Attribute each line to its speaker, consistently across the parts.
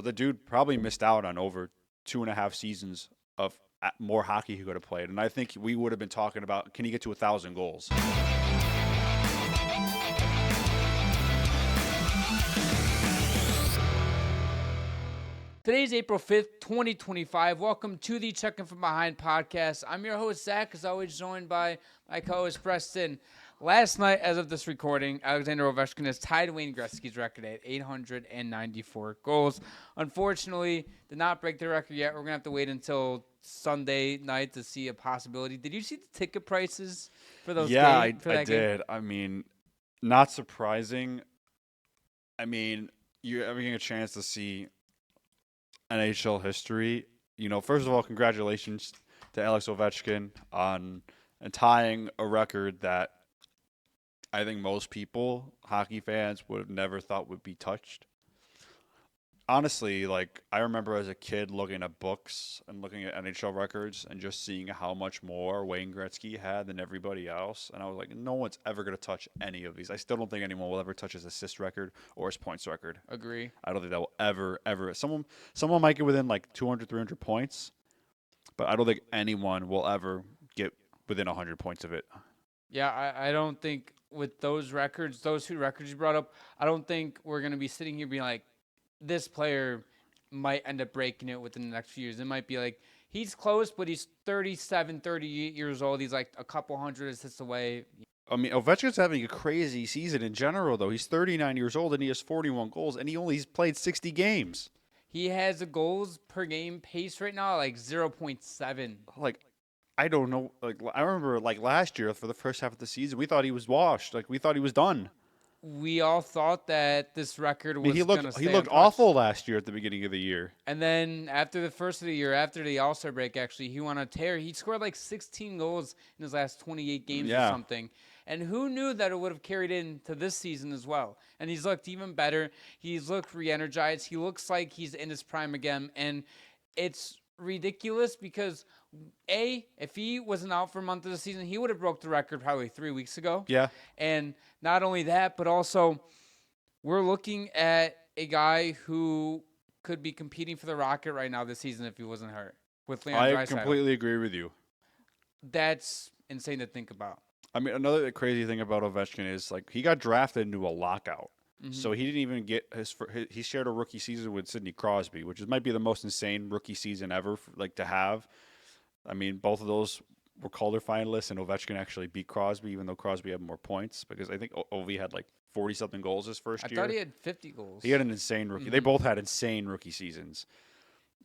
Speaker 1: The dude probably missed out on over 2.5 seasons of more hockey he could have played. And I think we would have been talking about, can he get to 1,000 goals?
Speaker 2: Today's April 5th, 2025. Welcome to the Checking From Behind podcast. I'm your host, Zach, as always, joined by my co-host, Preston. Last night, as of this recording, Alexander Ovechkin has tied Wayne Gretzky's record at 894 goals. Unfortunately, did not break the record yet. We're going to have to wait until Sunday night to see a possibility. Did you see the ticket prices for those games?
Speaker 1: I did. I mean, not surprising. I mean, you're having a chance to see NHL history. First of all, congratulations to Alex Ovechkin on tying a record that I think most people, hockey fans, would have never thought would be touched. Honestly, I remember as a kid looking at books and looking at NHL records and just seeing how much more Wayne Gretzky had than everybody else. And I was like, no one's ever going to touch any of these. I still don't think anyone will ever touch his assist record or his points record.
Speaker 2: Agree.
Speaker 1: I don't think that will ever. Someone might get within 200, 300 points, but I don't think anyone will ever get within 100 points of it.
Speaker 2: Yeah, I don't think with those records, those two records you brought up, I don't think we're going to be sitting here being like, this player might end up breaking it within the next few years. It might be like, he's close, but he's 37, 38 years old. He's like a couple hundred assists away.
Speaker 1: I mean, Ovechkin's having a crazy season in general, though. He's 39 years old, and he has 41 goals, and he's played 60 games.
Speaker 2: He has a goals per game pace right now, 0.7.
Speaker 1: I don't know. I remember, last year, for the first half of the season, we thought he was washed. We thought he was done.
Speaker 2: We all thought that this record was going to stay
Speaker 1: He looked awful last year at the beginning of the year.
Speaker 2: And then after the first of the year, after the All-Star break, actually, he went on a tear. He scored 16 goals in his last 28 games or something. And who knew that it would have carried into this season as well? And he's looked even better. He's looked re-energized. He looks like he's in his prime again. And it's ridiculous because, if he wasn't out for a month of the season, he would have broke the record probably 3 weeks ago.
Speaker 1: Yeah.
Speaker 2: And not only that, but also we're looking at a guy who could be competing for the Rocket right now this season if he wasn't hurt. With Leon Draisaitl.
Speaker 1: I completely agree with you.
Speaker 2: That's insane to think about.
Speaker 1: I mean, another crazy thing about Ovechkin is he got drafted into a lockout. Mm-hmm. So he didn't even get he shared a rookie season with Sidney Crosby, which might be the most insane rookie season ever to have. I mean, both of those were Calder finalists, and Ovechkin actually beat Crosby, even though Crosby had more points, because I think Ovi had 40-something goals his first year.
Speaker 2: I thought he had 50 goals.
Speaker 1: He had an insane rookie. Mm-hmm. They both had insane rookie seasons.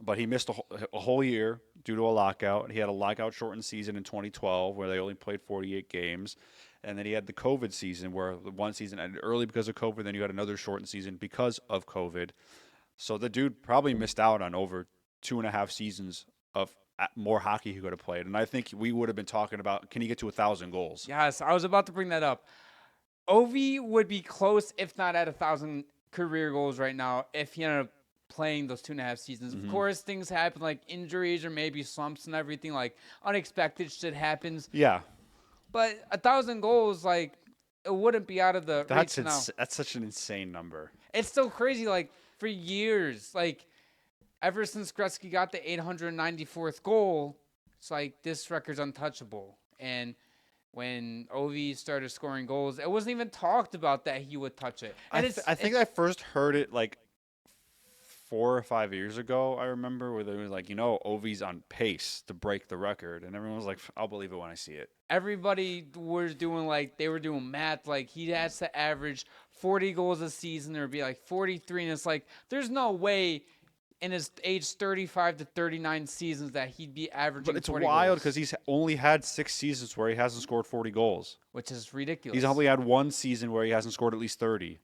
Speaker 1: But he missed a whole year due to a lockout. He had a lockout-shortened season in 2012 where they only played 48 games. And then he had the COVID season where the one season ended early because of COVID. Then you had another shortened season because of COVID. So the dude probably missed out on over 2.5 seasons of more hockey he could have played. And I think we would have been talking about, can he get to 1,000 goals?
Speaker 2: Yes, I was about to bring that up. Ovi would be close, if not at 1,000 career goals right now, if he ended up playing those 2.5 seasons.
Speaker 1: Mm-hmm.
Speaker 2: Of course, things happen like injuries or maybe slumps and everything, unexpected shit happens.
Speaker 1: Yeah.
Speaker 2: But 1,000 goals, it wouldn't be out of the reach now.
Speaker 1: That's such an insane number.
Speaker 2: It's so crazy, for years, ever since Gretzky got the 894th goal, it's this record's untouchable. And when Ovi started scoring goals, it wasn't even talked about that he would touch it. And
Speaker 1: I think I first heard it 4 or 5 years ago, I remember, where they was Ovi's on pace to break the record. And everyone was like, I'll believe it when I see it.
Speaker 2: Everybody was doing, they were doing math. He has to average 40 goals a season or be 43. And it's there's no way in his age 35 to 39 seasons that he'd be averaging 40 goals.
Speaker 1: But it's wild because he's only had 6 seasons where he hasn't scored 40 goals.
Speaker 2: Which is ridiculous.
Speaker 1: He's only had 1 season where he hasn't scored at least 30.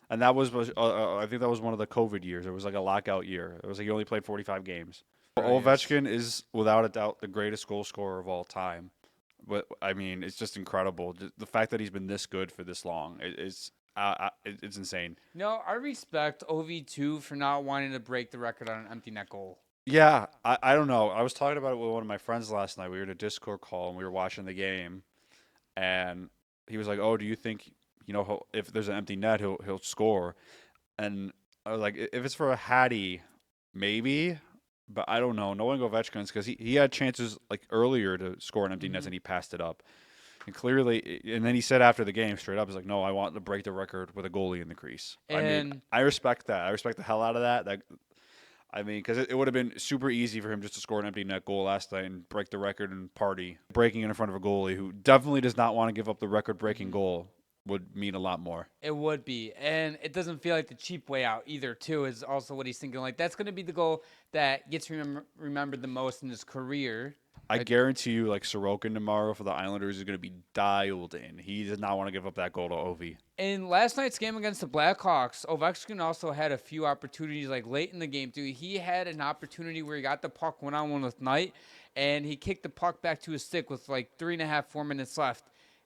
Speaker 1: And that was I think that was one of the COVID years. It was a lockout year. It was he only played 45 games. Ovechkin is, without a doubt, the greatest goal scorer of all time. But, I mean, it's just incredible. The fact that he's been this good for this long it's insane.
Speaker 2: No, I respect Ovi, too, for not wanting to break the record on an empty net goal.
Speaker 1: Yeah, I don't know. I was talking about it with one of my friends last night. We were in a Discord call, and we were watching the game. And he was like, oh, do you think, if there's an empty net, he'll score? And like if it's for a Hattie, maybe, but I don't know. Knowing Ovechkin's because he had chances like earlier to score an empty nets and he passed it up. And clearly, and then he said after the game straight up, he's like, "No, I want to break the record with a goalie in the crease." I mean, I respect that. I respect the hell out of that. I mean, because it would have been super easy for him just to score an empty net goal last night and break the record and party. Breaking it in front of a goalie who definitely does not want to give up the record-breaking goal would mean a lot more.
Speaker 2: It would be. And it doesn't feel like the cheap way out either, too, is also what he's thinking. Like, that's going to be the goal that gets remembered the most in his career.
Speaker 1: I guarantee you, like, Sorokin tomorrow for the Islanders is going to be dialed in. He does not want to give up that goal to Ovi.
Speaker 2: In last night's game against the Blackhawks, Ovechkin also had a few opportunities, like, late in the game, too. He had an opportunity where he got the puck one-on-one with Knight, and he kicked the puck back to his stick with, like, 3.5, 4 minutes left.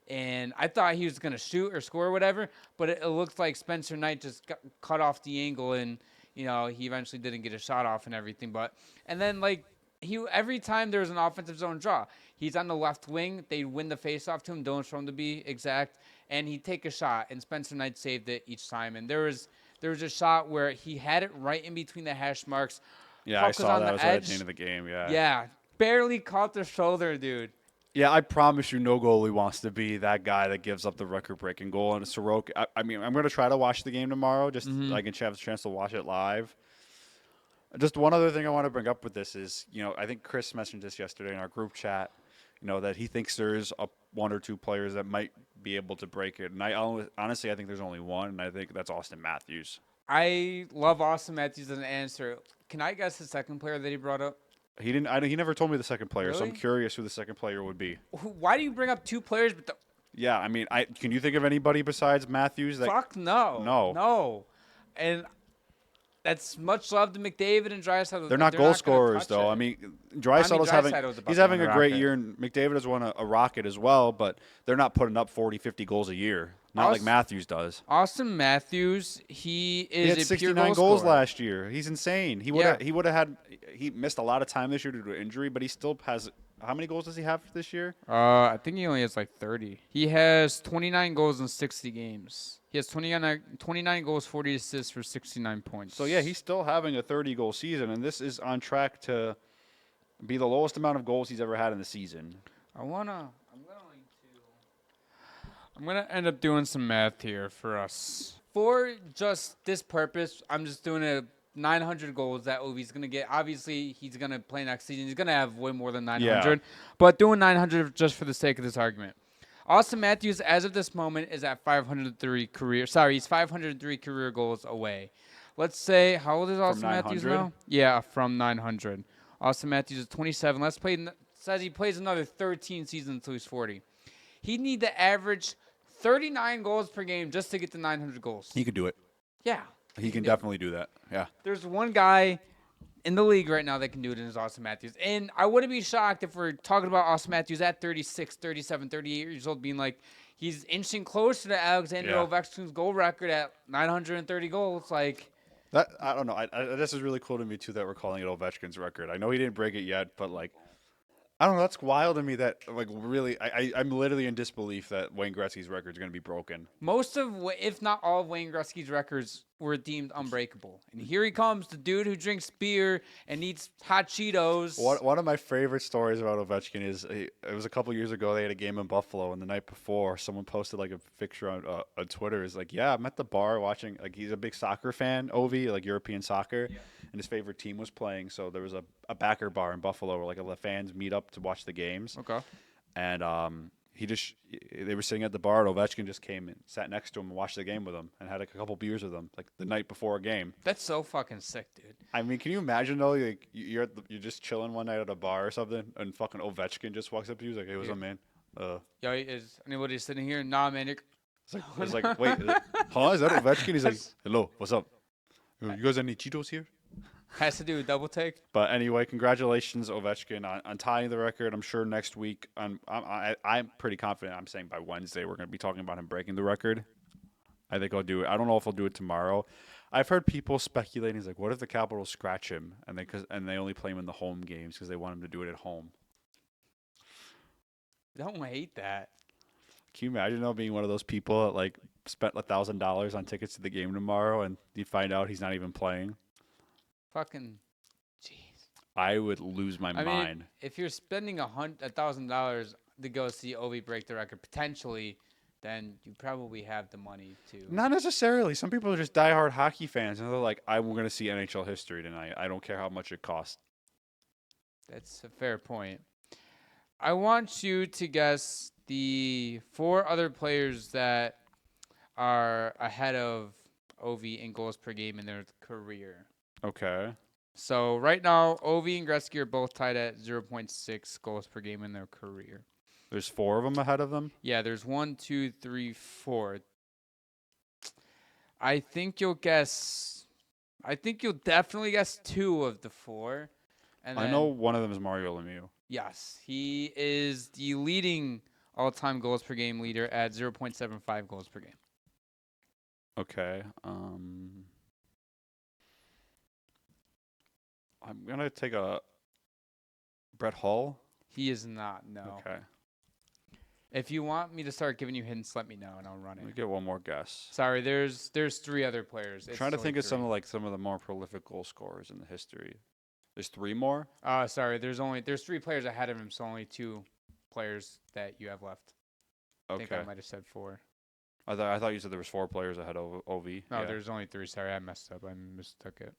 Speaker 2: And I thought he was going to shoot or score or whatever, but it looked like Spencer Knight just got cut off the angle, and, you know, he eventually didn't get a shot off and everything. And then, like, every time there was an offensive zone draw, he's on the left wing. They'd win the faceoff to him, don't show him to be exact, and he'd take a shot, and Spencer Knight saved it each time. And there was a shot where he had it right in between the hash marks.
Speaker 1: Yeah, I saw that. It was right at the end of the game, yeah.
Speaker 2: Yeah, barely caught the shoulder, dude.
Speaker 1: Yeah, I promise you no goalie wants to be that guy that gives up the record-breaking goal. And Sorokin, I mean, I'm going to try to watch the game tomorrow just so I can have a chance to watch it live. Just one other thing I want to bring up with this is, you know, I think Chris mentioned this yesterday in our group chat, you know, that he thinks there's one or two players that might be able to break it. And honestly, I think there's only one, and I think that's Austin Matthews.
Speaker 2: I love Austin Matthews as an answer. Can I guess the second player that he brought up?
Speaker 1: He didn't. He never told me the second player,
Speaker 2: Really?
Speaker 1: so I'm curious who the second player would be.
Speaker 2: Why do you bring up two players?
Speaker 1: Yeah, I mean, can you think of anybody besides Matthews?
Speaker 2: Fuck no. No. And that's much love to McDavid and Draisaitl.
Speaker 1: They're not goal scorers, though. I mean, Draisaitl's having a great year, and McDavid has won a Rocket as well, but they're not putting up 40, 50 goals a year. Not like Matthews does.
Speaker 2: Austin Matthews, he had
Speaker 1: 69 goals last year. He's insane. He missed a lot of time this year due to injury, but he still has. How many goals does he have this year?
Speaker 2: I think he only has like 30. He has 29 goals in 60 games. He has 29 goals, 40 assists for 69 points.
Speaker 1: So yeah, he's still having a 30-goal season, and this is on track to be the lowest amount of goals he's ever had in the season.
Speaker 2: I'm going to end up doing some math here for us. For just this purpose, I'm just doing 900 goals that Ovi's going to get. Obviously, he's going to play next season. He's going to have way more than 900. Yeah. But doing 900 just for the sake of this argument. Austin Matthews, as of this moment, is at 503 career. Sorry, he's 503 career goals away. Let's say, how old is Austin Matthews now? Yeah, from 900. Austin Matthews is 27. Says he plays another 13 seasons until he's 40. He'd need to average 39 goals per game just to get to 900 goals.
Speaker 1: He could do it.
Speaker 2: Yeah.
Speaker 1: He can definitely do that. Yeah.
Speaker 2: There's one guy in the league right now that can do it, and it's Austin Matthews. And I wouldn't be shocked if we're talking about Austin Matthews at 36, 37, 38 years old being like, he's inching closer to Alexander Ovechkin's goal record at 930 goals. Like
Speaker 1: that, I don't know. This is really cool to me, too, that we're calling it Ovechkin's record. I know he didn't break it yet, but, like, I don't know. That's wild to me that, like, really, I'm literally in disbelief that Wayne Gretzky's record is going to be broken.
Speaker 2: Most of, if not all of Wayne Gretzky's records were deemed unbreakable. And here he comes, the dude who drinks beer and eats hot Cheetos.
Speaker 1: One of my favorite stories about Ovechkin is, it was a couple years ago, they had a game in Buffalo, and the night before, someone posted, like, a picture on Twitter. It's like, yeah, I'm at the bar watching, like, he's a big soccer fan, Ovi, like, European soccer. Yeah. And his favorite team was playing, so there was a backer bar in Buffalo where like the fans meet up to watch the games.
Speaker 2: Okay.
Speaker 1: And they were sitting at the bar, and Ovechkin just came and sat next to him and watched the game with him and had like a couple beers with him, like the night before a game.
Speaker 2: That's so fucking sick, dude.
Speaker 1: I mean, can you imagine though? Like you're just chilling one night at a bar or something, and fucking Ovechkin just walks up to you, he's like, "Hey, what's up, man?"
Speaker 2: Yo, is anybody sitting here? Nah, man.
Speaker 1: It's like, wait, is that Ovechkin? He's like, "Hello, what's up? You guys have any Cheetos here?"
Speaker 2: Has to do a double take.
Speaker 1: But anyway, congratulations, Ovechkin, on tying the record. I'm sure next week, I'm pretty confident. I'm saying by Wednesday, we're going to be talking about him breaking the record. I think I'll do it. I don't know if I'll do it tomorrow. I've heard people speculating. It's like, what if the Capitals scratch him and they only play him in the home games because they want him to do it at home?
Speaker 2: I don't hate that.
Speaker 1: Can you imagine though being one of those people that like spent $1,000 on tickets to the game tomorrow, and you find out he's not even playing.
Speaker 2: Fucking, jeez.
Speaker 1: I would lose my mind.
Speaker 2: If you're spending $1,000 to go see Ovi break the record potentially, then you probably have the money to.
Speaker 1: Not necessarily. Some people are just diehard hockey fans, and they're like, "I'm going to see NHL history tonight. I don't care how much it costs."
Speaker 2: That's a fair point. I want you to guess the 4 other players that are ahead of Ovi in goals per game in their career.
Speaker 1: Okay.
Speaker 2: So right now, Ovi and Gretzky are both tied at 0.6 goals per game in their career.
Speaker 1: There's 4 of them ahead of them?
Speaker 2: Yeah, there's 1, 2, 3, 4. I think you'll definitely guess 2 of the 4. And
Speaker 1: I know one of them is Mario Lemieux.
Speaker 2: Yes, he is the leading all-time goals per game leader at 0.75 goals per game.
Speaker 1: Okay. I'm going to take a Brett Hull.
Speaker 2: He is not, no.
Speaker 1: Okay.
Speaker 2: If you want me to start giving you hints, let me know and I'll run it.
Speaker 1: Let me get one more guess.
Speaker 2: Sorry, there's 3 other players.
Speaker 1: I'm trying to think of some of the more prolific goal scorers in the history. There's 3 more?
Speaker 2: Sorry, there's 3 players ahead of him, so only 2 players that you have left.
Speaker 1: Okay.
Speaker 2: I think I might have said 4.
Speaker 1: I thought you said there was 4 players ahead of Ovi.
Speaker 2: No,
Speaker 1: Yeah.
Speaker 2: there's only 3. Sorry, I messed up. I mistook it.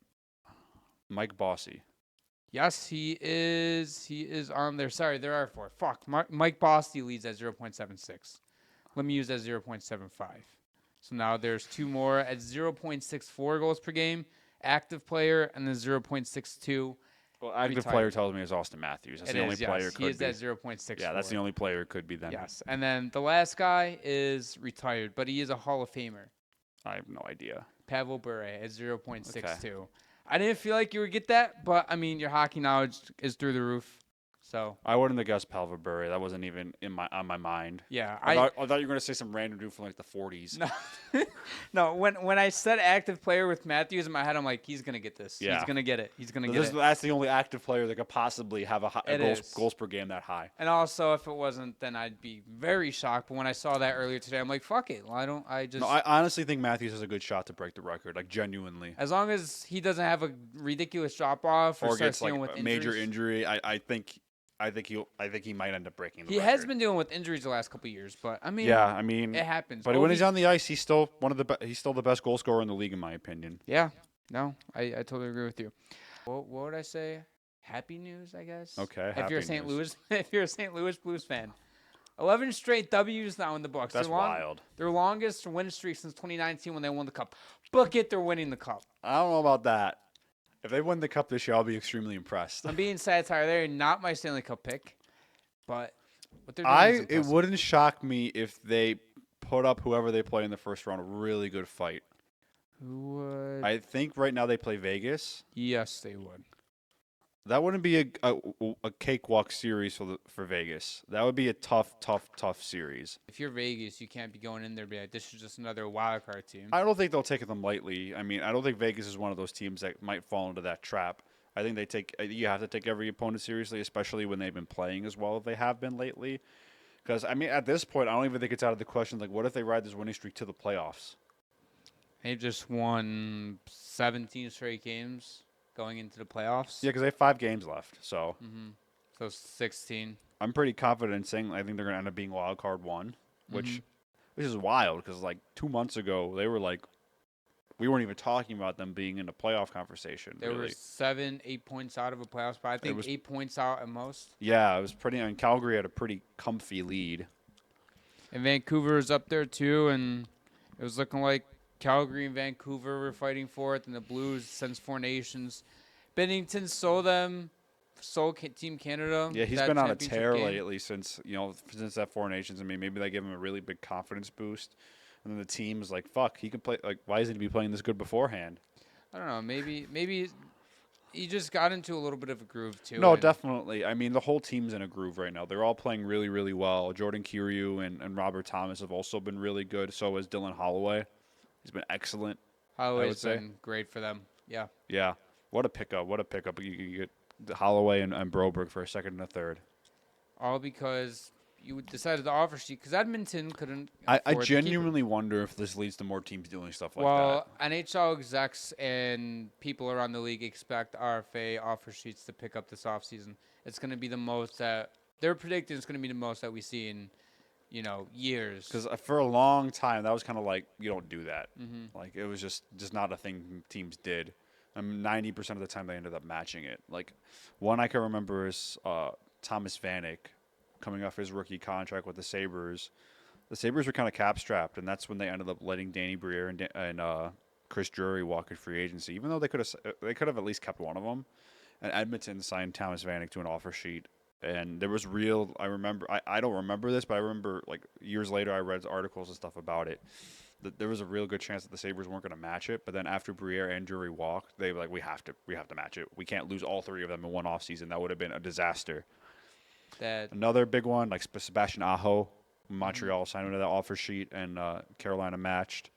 Speaker 1: Mike Bossy.
Speaker 2: Yes, he is. He is on there. Sorry, there are 4. Fuck. Mike Bossy leads at 0.76. Lemieux at 0.75. So now there's 2 more at 0.64 goals per game, active player, and then 0.62.
Speaker 1: Well, active player tells me it's Austin Matthews. That's the only player could be.
Speaker 2: He is at 0.64.
Speaker 1: Yeah, that's the only player it could be then.
Speaker 2: Yes, and then the last guy is retired, but he is a Hall of Famer.
Speaker 1: I have no idea.
Speaker 2: Pavel Bure at 0.62. Okay. I didn't feel like you would get that, but, I mean, your hockey knowledge is through the roof. So
Speaker 1: I wouldn't have guessed Pavel Bure. That wasn't even on my mind.
Speaker 2: Yeah,
Speaker 1: I thought you were going to say some random dude from like the 40s.
Speaker 2: No, no. When I said active player with Matthews in my head, I'm like, he's gonna get this. Yeah. He's gonna get it. He's gonna get it.
Speaker 1: That's the only active player that could possibly have a goals per game that high.
Speaker 2: And also, if it wasn't, then I'd be very shocked. But when I saw that earlier today, I'm like, fuck it. No, I
Speaker 1: honestly think Matthews has a good shot to break the record. Like genuinely.
Speaker 2: As long as he doesn't have a ridiculous drop off or
Speaker 1: gets like
Speaker 2: with
Speaker 1: a major injury, I think he might end up breaking the record.
Speaker 2: He has been dealing with injuries the last couple of years, but I mean, it happens.
Speaker 1: But when he's on the ice, he's still he's still the best goal scorer in the league, in my opinion.
Speaker 2: Yeah, no, I totally agree with you. What would I say? Happy news, I guess.
Speaker 1: Okay.
Speaker 2: If you're a St. Louis Blues fan, 11 straight W's now in the books.
Speaker 1: That's wild.
Speaker 2: Their longest win streak since 2019 when they won the cup. Book it, they're winning the cup.
Speaker 1: I don't know about that. If they win the cup this year, I'll be extremely impressed.
Speaker 2: I'm being satire. They're not my Stanley Cup pick, but what they're doing is impressive.
Speaker 1: It wouldn't shock me if they put up whoever they play in the first round a really good fight.
Speaker 2: Who would?
Speaker 1: I think right now they play Vegas.
Speaker 2: Yes, they would.
Speaker 1: That wouldn't be a cakewalk series for Vegas. That would be a tough series.
Speaker 2: If you're Vegas, you can't be going in there and be like, this is just another wild card team.
Speaker 1: I don't think they'll take them lightly. I mean, I don't think Vegas is one of those teams that might fall into that trap. I think you have to take every opponent seriously, especially when they've been playing as well as they have been lately. Because, I mean, at this point, I don't even think it's out of the question. Like, what if they ride this winning streak to the playoffs?
Speaker 2: They've just won 17 straight games going into the playoffs.
Speaker 1: Yeah, because they have 5 games left. So,
Speaker 2: So 16.
Speaker 1: I'm pretty confident in saying I think they're going to end up being wild card 1, which is wild because like 2 months ago they were like, we weren't even talking about them being in a playoff conversation.
Speaker 2: They were 7-8 points out of a playoff spot. I think 8 points out at most.
Speaker 1: Yeah, it was pretty. I mean, Calgary had a pretty comfy lead.
Speaker 2: And Vancouver is up there too, and it was looking like Calgary and Vancouver were fighting for it, and the Blues, since Four Nations. Bennington sold Team Canada.
Speaker 1: Yeah, he's been on a tear lately since that Four Nations. I mean, maybe they give him a really big confidence boost. And then the team's like, fuck, he can play. Like, why isn't he playing this good beforehand?
Speaker 2: I don't know. Maybe he just got into a little bit of a groove, too.
Speaker 1: No, definitely. I mean, the whole team's in a groove right now. They're all playing really, really well. Jordan Kyrou and Robert Thomas have also been really good. So has Dylan Holloway. He's been excellent.
Speaker 2: Holloway's been great for them. Yeah.
Speaker 1: Yeah. What a pickup. You get Holloway and Broberg for a second and a third.
Speaker 2: All because you decided to offer sheet because Edmonton couldn't.
Speaker 1: I genuinely wonder if this leads to more teams doing stuff like that.
Speaker 2: Well, NHL execs and people around the league expect RFA offer sheets to pick up this offseason. It's going to be the most that they're predicting. It's going to be the most that we see in years.
Speaker 1: Because for a long time, that was kind of like, you don't do that.
Speaker 2: Mm-hmm.
Speaker 1: Like, it was just not a thing teams did. 90% of the time, they ended up matching it. Like, one I can remember is Thomas Vanek coming off his rookie contract with the Sabres. The Sabres were kind of cap-strapped, and that's when they ended up letting Danny Briere and Chris Drury walk in free agency, even though they could have at least kept one of them. And Edmonton signed Thomas Vanek to an offer sheet. And there was I remember, I don't remember this, but I remember, like, years later I read articles and stuff about it. That there was a real good chance that the Sabres weren't going to match it. But then after Briere and Drury walked, they were like, we have to match it. We can't lose all three of them in one offseason. That would have been a disaster. Another big one, like Sebastian Aho, Montreal signed into that offer sheet, and Carolina matched.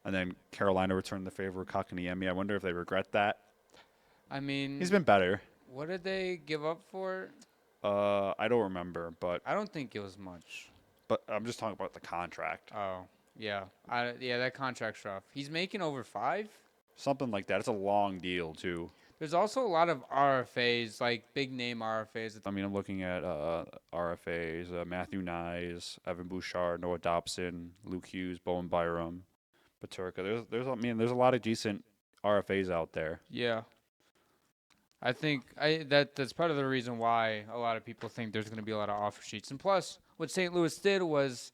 Speaker 1: And then Carolina returned the favor with Kotkaniemi. I wonder if they regret that.
Speaker 2: I mean,
Speaker 1: he's been better.
Speaker 2: What did they give up for?
Speaker 1: I don't remember, but
Speaker 2: I don't think it was much.
Speaker 1: But I'm just talking about the contract.
Speaker 2: Oh, yeah. That contract's rough. He's making over 5?
Speaker 1: Something like that. It's a long deal, too.
Speaker 2: There's also a lot of RFAs, like big-name RFAs.
Speaker 1: I mean, I'm looking at RFAs, Matthew Nyes, Evan Bouchard, Noah Dobson, Luke Hughes, Bowen Byram, Paterka. There's a lot of decent RFAs out there. Yeah.
Speaker 2: I think that's part of the reason why a lot of people think there's going to be a lot of offer sheets. And plus, what St. Louis did was,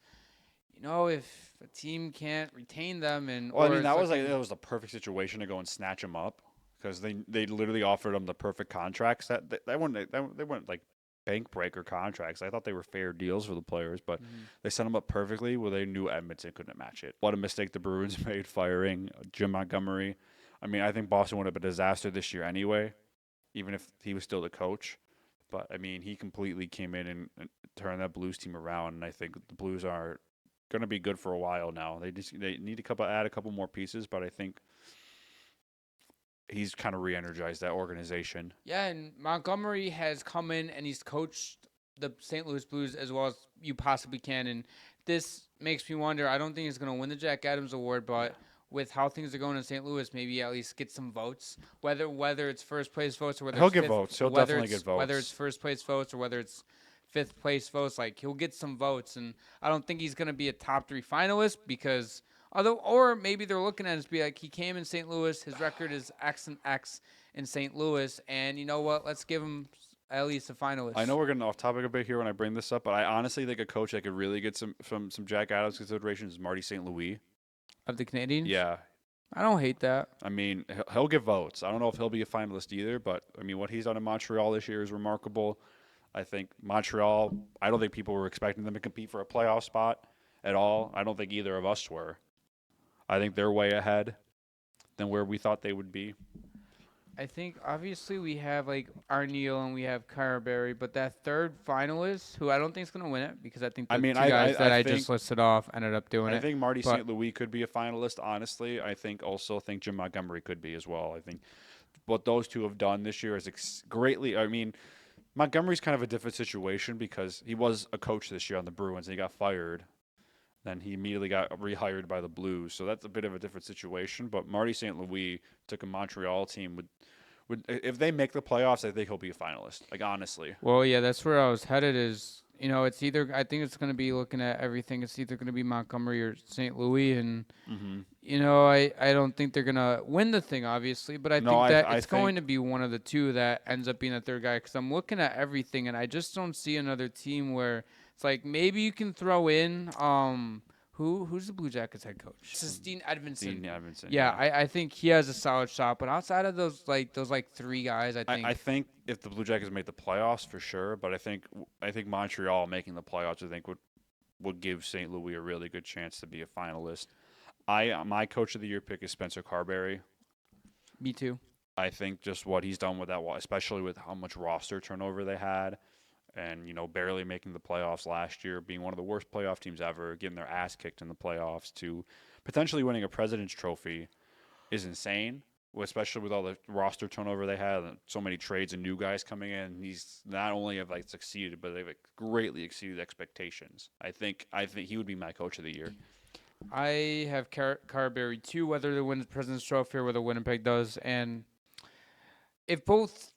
Speaker 2: if a team can't retain them that
Speaker 1: was the perfect situation to go and snatch them up because they literally offered them the perfect contracts. They weren't like bank breaker contracts. I thought they were fair deals for the players, but they set them up perfectly where they knew Edmonton couldn't match it. What a mistake the Bruins made firing Jim Montgomery. I mean, I think Boston would have been a disaster this year anyway, even if he was still the coach. But, I mean, he completely came in and turned that Blues team around, and I think the Blues are going to be good for a while now. They need to add a couple more pieces, but I think he's kind of re-energized that organization.
Speaker 2: Yeah, and Montgomery has come in and he's coached the St. Louis Blues as well as you possibly can, and this makes me wonder. I don't think he's going to win the Jack Adams Award, but with how things are going in St. Louis, maybe at least get some votes. Whether it's first place votes or whether
Speaker 1: he'll get votes, he'll definitely get votes.
Speaker 2: Whether it's first place votes or whether it's fifth place votes, like he'll get some votes. And I don't think he's going to be a top 3 finalist because or maybe they're looking at it as be like he came in St. Louis, his record is X and X in St. Louis, and you know what? Let's give him at least a finalist.
Speaker 1: I know we're getting off topic a bit here when I bring this up, but I honestly think a coach that could really get some Jack Adams considerations is Marty St. Louis.
Speaker 2: Of the Canadians?
Speaker 1: Yeah.
Speaker 2: I don't hate that.
Speaker 1: I mean, he'll get votes. I don't know if he'll be a finalist either, but, I mean, what he's done in Montreal this year is remarkable. I think Montreal, I don't think people were expecting them to compete for a playoff spot at all. I don't think either of us were. I think they're way ahead than where we thought they would be.
Speaker 2: I think, obviously, we have, like, Arneal and we have Carberry, but that third finalist, who I don't think is going to win it, because I think the two guys I just listed off ended up doing it.
Speaker 1: I think Marty St. Louis could be a finalist, honestly. I think Jim Montgomery could be as well. I think what those two have done this year is greatly – I mean, Montgomery's kind of a different situation because he was a coach this year on the Bruins and he got fired. Then he immediately got rehired by the Blues. So that's a bit of a different situation. But Marty St. Louis took a Montreal team. Would if they make the playoffs, I think he'll be a finalist. Like, honestly.
Speaker 2: Well, yeah, that's where I was headed is, it's either – I think it's going to be looking at everything. It's either going to be Montgomery or St. Louis. And, I don't think they're going to win the thing, obviously. But I think it's going to be one of the two that ends up being the third guy because I'm looking at everything, and I just don't see another team where – it's like maybe you can throw in who's the Blue Jackets head coach? This is Dean Edmondson. Yeah, I think he has a solid shot, but outside of those 3 guys,
Speaker 1: I think if the Blue Jackets make the playoffs for sure, but I think Montreal making the playoffs would give St. Louis a really good chance to be a finalist. My coach of the year pick is Spencer Carberry.
Speaker 2: Me too.
Speaker 1: I think just what he's done with that, especially with how much roster turnover they had. And, barely making the playoffs last year, being one of the worst playoff teams ever, getting their ass kicked in the playoffs to potentially winning a President's Trophy is insane. especially with all the roster turnover they had and so many trades and new guys coming in. He's not only have like succeeded, but they've like greatly exceeded expectations. I think he would be my coach of the year.
Speaker 2: I have Carberry too, whether they win the President's Trophy or whether Winnipeg does. And if both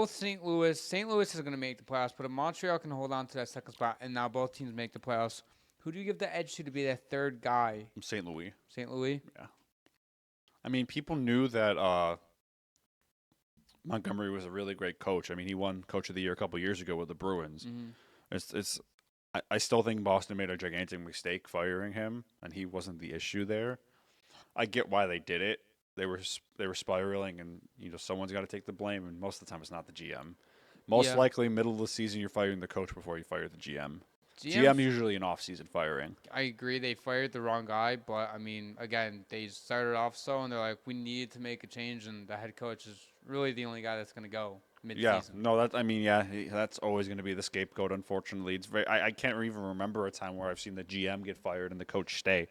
Speaker 2: St. Louis is going to make the playoffs, but if Montreal can hold on to that second spot, and now both teams make the playoffs, who do you give the edge to be that third guy?
Speaker 1: St. Louis.
Speaker 2: St. Louis?
Speaker 1: Yeah. I mean, people knew that Montgomery was a really great coach. I mean, he won Coach of the Year a couple years ago with the Bruins. Mm-hmm. I still think Boston made a gigantic mistake firing him, and he wasn't the issue there. I get why they did it. They were spiraling, and someone's got to take the blame, and most of the time it's not the GM. Most likely, middle of the season, you're firing the coach before you fire the GM. GM usually an off-season firing.
Speaker 2: I agree. They fired the wrong guy, but, I mean, again, they started off and they're like, we need to make a change, and the head coach is really the only guy that's going to go mid-season.
Speaker 1: That's always going to be the scapegoat, unfortunately. It's I can't even remember a time where I've seen the GM get fired and the coach stay,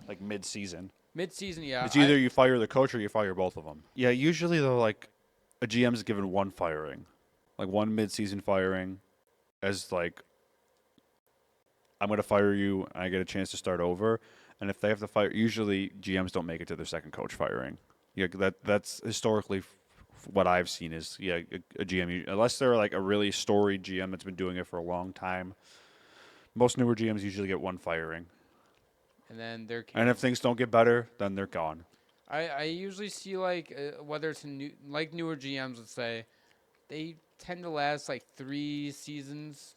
Speaker 1: like mid-season.
Speaker 2: Mid-season, yeah.
Speaker 1: It's either you fire the coach or you fire both of them. Yeah, usually, though, like, a GM's given one firing, like one mid-season firing as, like, I'm going to fire you, and I get a chance to start over. And if they have to fire, usually GMs don't make it to their second coach firing. Yeah, that's historically what I've seen is, a GM, unless they're like a really storied GM that's been doing it for a long time, most newer GMs usually get one firing.
Speaker 2: And then
Speaker 1: and if things don't get better, then they're gone.
Speaker 2: I usually see, like, whether it's newer GMs, let's say, they tend to last like 3 seasons.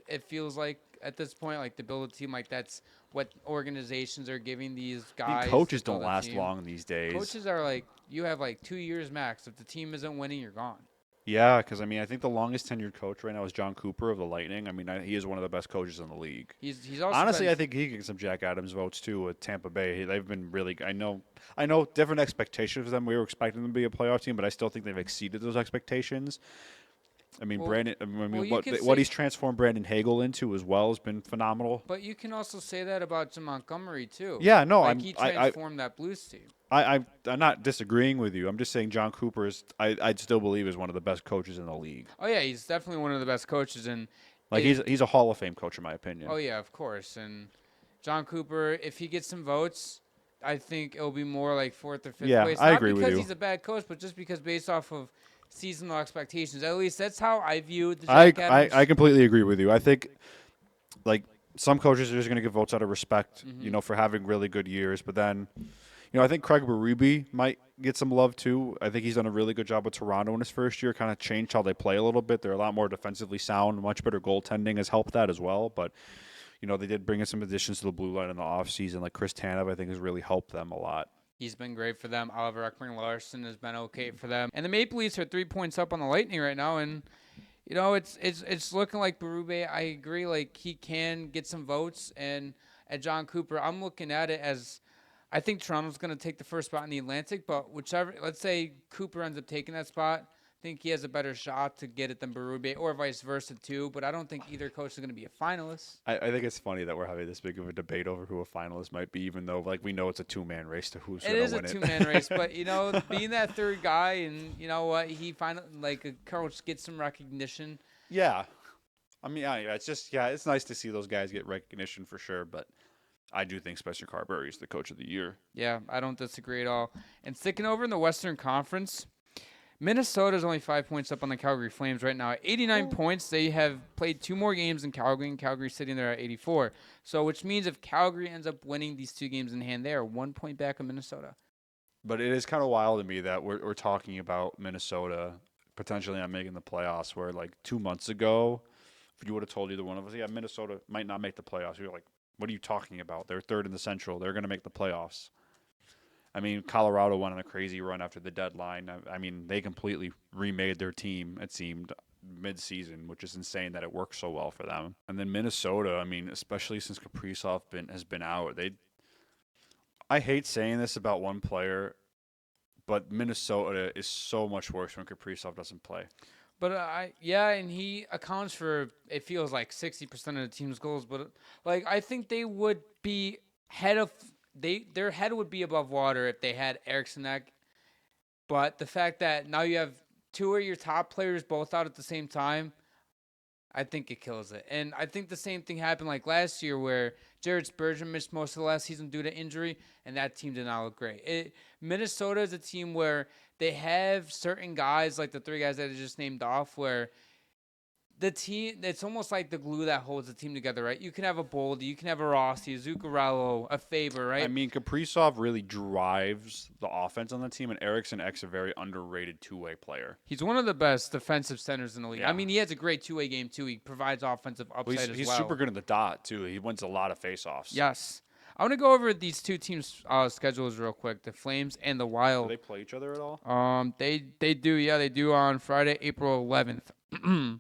Speaker 2: It feels like at this point, like, to build a team, like, that's what organizations are giving these guys.
Speaker 1: I mean, coaches don't last long these days.
Speaker 2: Coaches are like, you have like 2 years max. If the team isn't winning, you're gone.
Speaker 1: Yeah, because I mean, I think the longest tenured coach right now is John Cooper of the Lightning. I mean, he is one of the best coaches in the league.
Speaker 2: He's also
Speaker 1: honestly, I think he gets some Jack Adams votes too with Tampa Bay. They've been really. I know different expectations for them. We were expecting them to be a playoff team, but I still think they've exceeded those expectations. I mean, what he's transformed Brandon Hagel into as well has been phenomenal.
Speaker 2: But you can also say that about Jim Montgomery too.
Speaker 1: Yeah, no,
Speaker 2: he transformed that Blues team.
Speaker 1: I'm not disagreeing with you. I'm just saying John Cooper is. I'd still believe is one of the best coaches in the league.
Speaker 2: Oh yeah, he's definitely one of the best coaches, and
Speaker 1: he's a Hall of Fame coach in my opinion.
Speaker 2: Oh yeah, of course. And John Cooper, if he gets some votes, I think it'll be more like 4th or 5th place.
Speaker 1: I agree with you.
Speaker 2: Not because he's a bad coach, but just because based off of seasonal expectations. At least that's how I view the Jack Adams.
Speaker 1: I completely agree with you. I think, like, some coaches are just going to get votes out of respect, for having really good years. But then, I think Craig Berube might get some love too. I think he's done a really good job with Toronto in his first year, kind of changed how they play a little bit. They're a lot more defensively sound. Much better goaltending has helped that as well. But, they did bring in some additions to the blue line in the offseason. Like Chris Tanev, I think, has really helped them a lot.
Speaker 2: He's been great for them. Oliver Ekman-Larsson has been okay for them. And the Maple Leafs are 3 points up on the Lightning right now. And, it's looking like Berube. I agree. Like, he can get some votes. And at John Cooper, I'm looking at it as I think Toronto's going to take the first spot in the Atlantic. But let's say Cooper ends up taking that spot. I think he has a better shot to get it than Berube, or vice versa too. But I don't think either coach is going to be a finalist.
Speaker 1: I think it's funny that we're having this big of a debate over who a finalist might be, even though we know it's a 2-man race to who's going to win it.
Speaker 2: It is a 2-man race, but being that third guy, and he finally a coach gets some recognition.
Speaker 1: Yeah, I mean, it's just it's nice to see those guys get recognition for sure, but. I do think Spencer Carberry is the coach of the year.
Speaker 2: Yeah, I don't disagree at all. And sticking over in the Western Conference, Minnesota is only 5 points up on the Calgary Flames right now. At 89 points, they have played 2 more games than Calgary, and Calgary's sitting there at 84. So, which means if Calgary ends up winning these 2 games in hand, they are 1 point back on Minnesota.
Speaker 1: But it is kind of wild to me that we're talking about Minnesota potentially not making the playoffs, where like 2 months ago, if you would have told either one of us, Minnesota might not make the playoffs, you're like, what are you talking about? They're third in the Central. They're going to make the playoffs. I mean, Colorado went on a crazy run after the deadline. I mean, they completely remade their team, it seemed, mid-season, which is insane that it worked so well for them. And then Minnesota, I mean, especially since Kaprizov has been out, I hate saying this about one player, but Minnesota is so much worse when Kaprizov doesn't play.
Speaker 2: But and he accounts for, it feels like 60% of the team's goals. But I think they would be their head would be above water if they had Eriksson But the fact that now you have two of your top players both out at the same time, I think it kills it. And I think the same thing happened like last year where Jared Spurgeon missed most of the last season due to injury, and that team did not look great. Minnesota is a team where they have certain guys, like the three guys that I just named off, where the team, it's almost like the glue that holds the team together, right? You can have a Boldy, you can have a Rossi, a Zuccarello, a Faber, right?
Speaker 1: I mean, Kaprizov really drives the offense on the team, and Eriksson Ek's a very underrated two-way player.
Speaker 2: He's one of the best defensive centers in the league.
Speaker 1: Yeah.
Speaker 2: I mean, he has a great two-way game, too. He provides offensive upside as well.
Speaker 1: He's super good at the dot, too. He wins a lot of faceoffs.
Speaker 2: Yes. I want to go over these two teams' schedules real quick, the Flames and the Wild.
Speaker 1: Do they play each other at all?
Speaker 2: They do, yeah. They do on Friday, April 11th.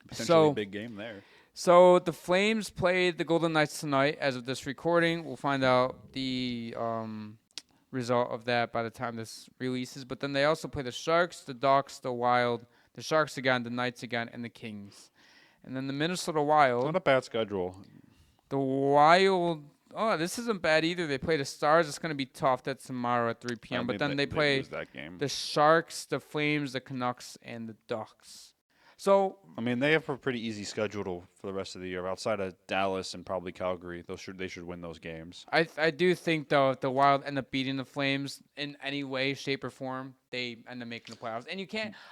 Speaker 1: Potentially a big game there.
Speaker 2: So the Flames play the Golden Knights tonight. As of this recording, we'll find out the result of that by the time this releases. But then they also play the Sharks, the Ducks, the Wild, the Sharks again, the Knights again, and the Kings. And then the Minnesota Wild.
Speaker 1: Not a bad schedule.
Speaker 2: The Wild. Oh, this isn't bad either. They play the Stars. It's going to be tough. That's tomorrow at 3 p.m. But then they play
Speaker 1: lose that game.
Speaker 2: The Sharks, the Flames, the Canucks, and the Ducks. So
Speaker 1: I mean, they have a pretty easy schedule for the rest of the year. Outside of Dallas and probably Calgary, they should win those games.
Speaker 2: I do think, though, if the Wild end up beating the Flames in any way, shape, or form, they end up making the playoffs. And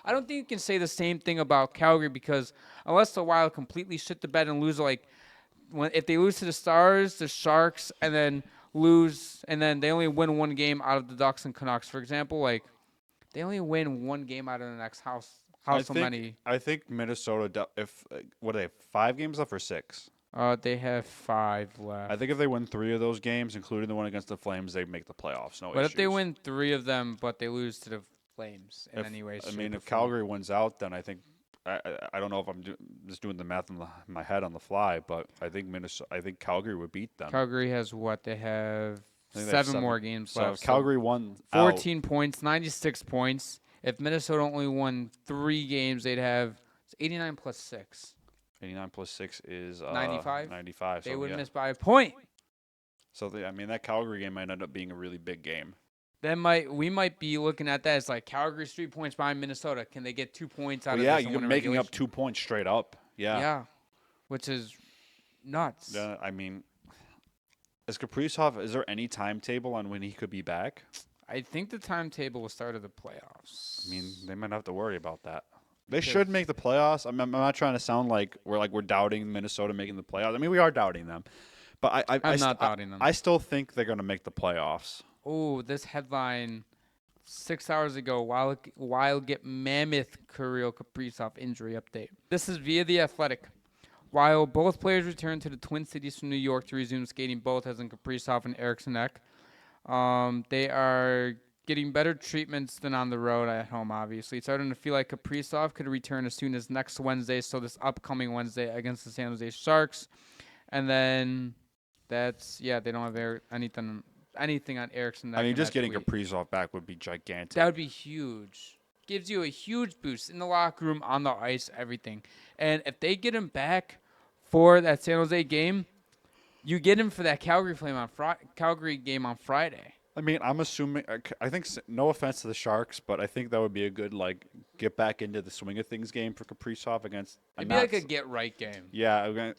Speaker 2: I don't think you can say the same thing about Calgary because unless the Wild completely shit the bed and lose, if they lose to the Stars, the Sharks, and then lose, and then they only win one game out of the Ducks and Canucks, for example, they only win one game out of the next house. I
Speaker 1: think Minnesota, what do they have, 5 games left or 6?
Speaker 2: They have 5 left.
Speaker 1: I think if they win 3 of those games, including the one against the Flames, they make the playoffs. No
Speaker 2: But
Speaker 1: issues.
Speaker 2: if they win 3 of them, but they lose to the Flames in any way,
Speaker 1: if Calgary wins out, then I think I don't know if I'm just doing the math in my head on the fly, but I think Calgary would beat them.
Speaker 2: Calgary has what? They have 7 more games
Speaker 1: so
Speaker 2: left.
Speaker 1: If Calgary won
Speaker 2: 14 points, 96 points. If Minnesota only won 3 games, they'd have 89 plus 6.
Speaker 1: 89 plus 6 is
Speaker 2: 95.
Speaker 1: 95.
Speaker 2: They
Speaker 1: so,
Speaker 2: would
Speaker 1: yeah.
Speaker 2: miss by a point.
Speaker 1: So that Calgary game might end up being a really big game.
Speaker 2: We might be looking at that as Calgary's 3 points behind Minnesota. Can they get 2 points out of this?
Speaker 1: Yeah, you're making up 2 points straight up. Yeah.
Speaker 2: Yeah, which is nuts.
Speaker 1: Yeah, I mean, is there any timetable on when he could be back?
Speaker 2: I think the timetable will start at the playoffs.
Speaker 1: I mean, they might have to worry about that. They should make the playoffs. I'm not trying to sound like we're doubting Minnesota making the playoffs. I mean, we are doubting them, but I'm
Speaker 2: not doubting them.
Speaker 1: I still think they're going to make the playoffs.
Speaker 2: Oh, this headline 6 hours ago: Wild get mammoth Kirill Kaprizov injury update. This is via The Athletic. While both players return to the Twin Cities from New York to resume skating, both as in Kaprizov and Eriksson Ek. They are getting better treatments than on the road at home, obviously. It's starting to feel like Kaprizov could return as soon as next Wednesday, so this upcoming Wednesday against the San Jose Sharks. And then they don't have anything on Eriksson.
Speaker 1: I mean, just getting Kaprizov back would be gigantic.
Speaker 2: That would be huge. Gives you a huge boost in the locker room, on the ice, everything. And if they get him back for that San Jose game, you get him for that Calgary game on Friday.
Speaker 1: I mean, I'm assuming. I think no offense to the Sharks, but I think that would be a good get back into the swing of things game for Kaprizov against.
Speaker 2: It'd be like a get right game.
Speaker 1: Yeah,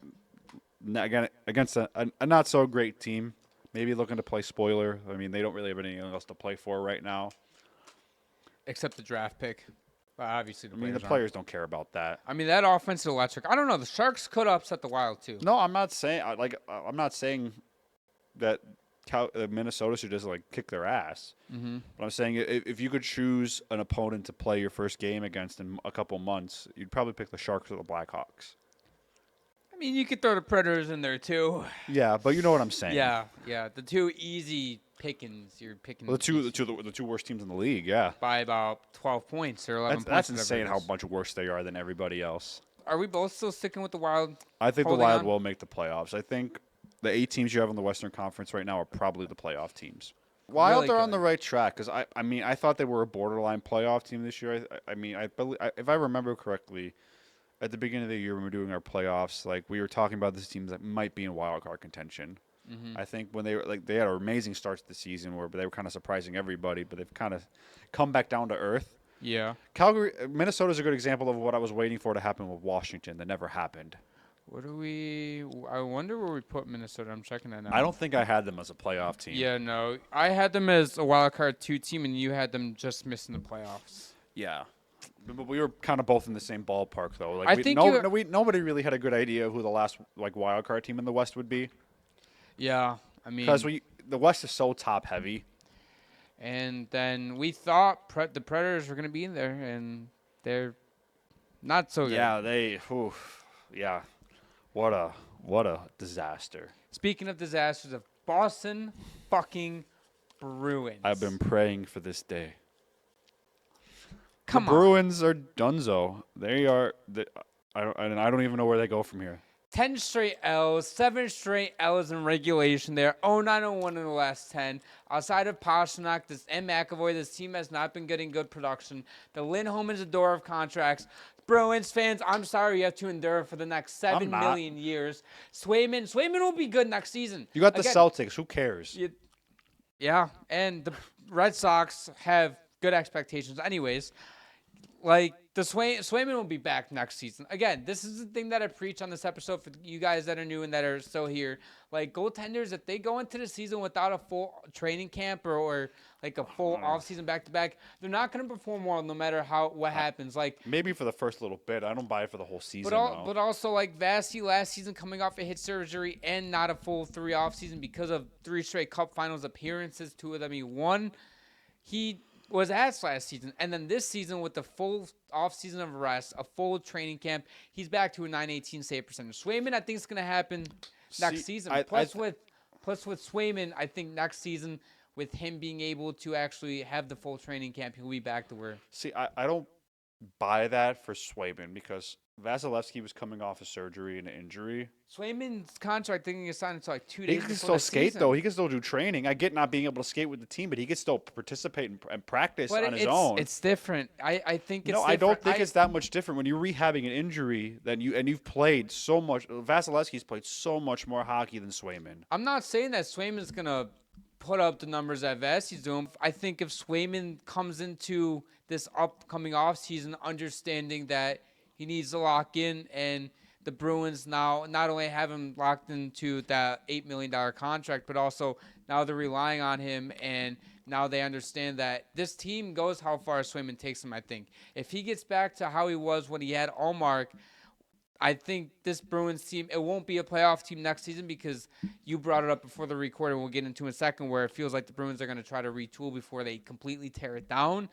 Speaker 1: against a not so great team. Maybe looking to play spoiler. I mean, they don't really have anything else to play for right now,
Speaker 2: except the draft pick. Obviously,
Speaker 1: the players don't care about that.
Speaker 2: I mean, that offense is electric. I don't know. The Sharks could upset the Wild too.
Speaker 1: No, I'm not saying that Minnesota should just kick their ass. Mm-hmm. But I'm saying if you could choose an opponent to play your first game against in a couple months, you'd probably pick the Sharks or the Blackhawks.
Speaker 2: I mean, you could throw the Predators in there too.
Speaker 1: Yeah, but you know what I'm saying.
Speaker 2: Yeah. The 2 easy pickings. You're picking
Speaker 1: the two worst teams in the league. Yeah,
Speaker 2: by about 12 points or 11 points.
Speaker 1: That's insane how much worse they are than everybody else.
Speaker 2: Are we both still sticking with the Wild?
Speaker 1: I think the Wild will make the playoffs. I think the 8 teams you have in the Western Conference right now are probably the playoff teams. Wild are on the right track because I thought they were a borderline playoff team this year. I mean, if I remember correctly, at the beginning of the year when we were doing our playoffs, we were talking about this team that might be in wild card contention. I think when they had an amazing start to the season where they were kind of surprising everybody, but they've kind of come back down to earth.
Speaker 2: Yeah.
Speaker 1: Minnesota's a good example of what I was waiting for to happen with Washington that never happened.
Speaker 2: I wonder where we put Minnesota. I'm checking that now.
Speaker 1: I don't think I had them as a playoff team.
Speaker 2: Yeah, no. I had them as a wild card 2 team, and you had them just missing the playoffs.
Speaker 1: Yeah. But we were kind of both in the same ballpark, though. Like,
Speaker 2: I think
Speaker 1: nobody really had a good idea of who the last wild card team in the West would be.
Speaker 2: Yeah, I mean,
Speaker 1: because the West is so top heavy.
Speaker 2: And then we thought the Predators were going to be in there, and they're not so good.
Speaker 1: Yeah, what a disaster.
Speaker 2: Speaking of disasters, of Boston fucking Bruins.
Speaker 1: I've been praying for this day.
Speaker 2: Come
Speaker 1: the Bruins are donezo. They are. I don't even know where they go from here.
Speaker 2: 10 straight L's, 7 straight L's in regulation there. 0-9-1 in the last 10. Outside of Pastrnak and McAvoy, this team has not been getting good production. The Lindholm is a door of contracts. Bruins fans, I'm sorry you have to endure for the next 7 million years. Swayman will be good next season.
Speaker 1: You got the Celtics. Who cares?
Speaker 2: Yeah, and the Red Sox have good expectations. Anyways, the Swayman will be back next season. Again, this is the thing that I preach on this episode for you guys that are new and that are still here. Goaltenders, if they go into the season without a full training camp or a full offseason back-to-back, they're not going to perform well no matter what happens.
Speaker 1: Maybe for the first little bit. I don't buy it for the whole season,
Speaker 2: but also, Vasi last season coming off a hip surgery and not a full 3 offseason because of 3 straight Cup Finals appearances. 2 of them he won. He was asked last season, and then this season with the full offseason of rest, a full training camp, he's back to a .918 save percentage. Swayman, I think it's going to happen next season. Plus with Swayman, I think next season with him being able to actually have the full training camp, he'll be back to where.
Speaker 1: See, I don't buy that for Swayman because Vasilevsky was coming off a surgery and an injury.
Speaker 2: Swayman's contract thinking is signed until 2 days before the season.
Speaker 1: He can still skate, though. He can still do training. I get not being able to skate with the team, but he can still participate and practice on his own.
Speaker 2: It's different. I think it's different.
Speaker 1: I don't think it's that much different. When you're rehabbing an injury, you've played so much. Vasilevsky's played so much more hockey than Swayman.
Speaker 2: I'm not saying that Swayman's going to put up the numbers that Vasi's doing. I think if Swayman comes into this upcoming offseason understanding that he needs to lock in, and the Bruins now not only have him locked into that $8 million contract, but also now they're relying on him, and now they understand that this team goes how far Swayman takes him, I think. If he gets back to how he was when he had Allmark, I think this Bruins team, it won't be a playoff team next season because you brought it up before the recording. We'll get into in a second where it feels like the Bruins are going to try to retool before they completely tear it down.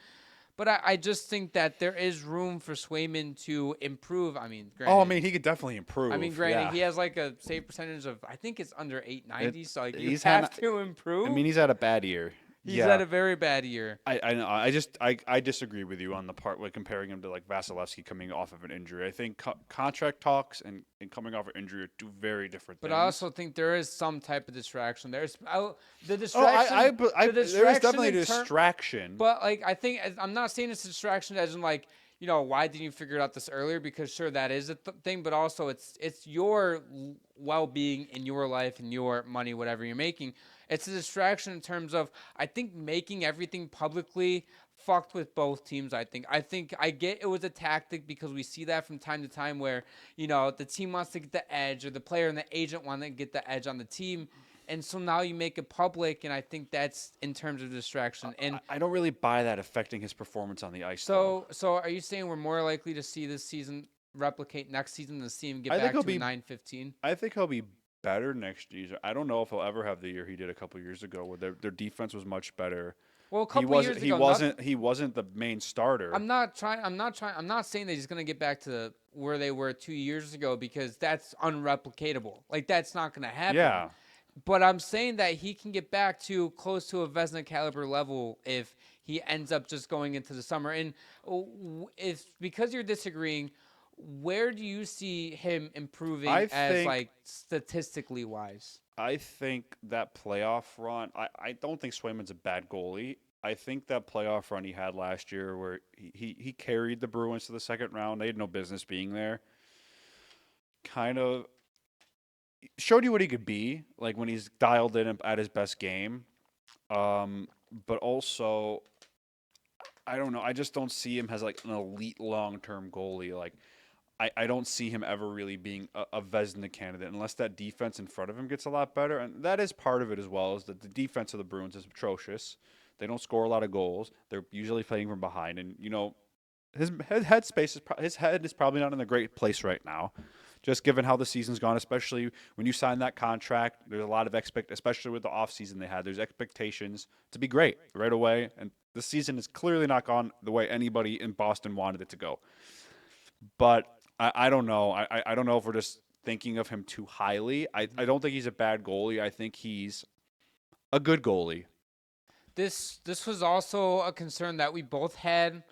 Speaker 2: But I just think that there is room for Swayman to improve. I mean, granted,
Speaker 1: he could definitely improve.
Speaker 2: I mean, granted, he has a save percentage of, I think it's under 890, so you have to improve.
Speaker 1: I mean, he's had a bad year.
Speaker 2: He's had a very bad year.
Speaker 1: I know. I disagree with you on the part comparing him to Vasilevsky coming off of an injury. I think contract talks and coming off an injury are 2 very different things.
Speaker 2: But I also think there is some type of distraction. There's the distraction.
Speaker 1: There is definitely a distraction.
Speaker 2: But I think I'm not saying it's a distraction as in why didn't you figure it out this earlier? Because sure, that is a thing, but also it's your well-being in your life and your money, whatever you're making. It's a distraction in terms of, I think, making everything publicly fucked with both teams, I think. I get it was a tactic because we see that from time to time where, the team wants to get the edge or the player and the agent want to get the edge on the team. And so now you make it public, and I think that's in terms of distraction. And
Speaker 1: I don't really buy that affecting his performance on the ice.
Speaker 2: So are you saying we're more likely to see this season replicate next season than see him get back to 9-15?
Speaker 1: I think he'll be better next year. I don't know if hell ever have the year he did a couple years ago where their defense was much better.
Speaker 2: Well, a couple years ago,
Speaker 1: he wasn't the main starter.
Speaker 2: I'm not saying that he's going to get back to where they were 2 years ago because that's unreplicatable. That's not going to happen.
Speaker 1: Yeah.
Speaker 2: But I'm saying that he can get back to close to a Vezina caliber level if he ends up just going into the summer. And if because you're disagreeing, where do you see him improving statistically wise?
Speaker 1: I think that playoff run, I don't think Swayman's a bad goalie. I think that playoff run he had last year where he carried the Bruins to the second round. They had no business being there. showed you what he could be, like when he's dialed in at his best game. But also, I don't know. I just don't see him as like an elite long-term goalie. Like, I don't see him ever really being a Vezina candidate unless that defense in front of him gets a lot better. And that is part of it as well, is that the defense of the Bruins is atrocious. They don't score a lot of goals. They're usually playing from behind. And, his his head is probably not in a great place right now, just given how the season's gone, especially when you sign that contract. There's a lot of especially with the offseason they had. There's expectations to be great right away. And the season has clearly not gone the way anybody in Boston wanted it to go. But I don't know. I don't know if we're just thinking of him too highly. I don't think he's a bad goalie. I think he's a good goalie.
Speaker 2: This was also a concern that we both had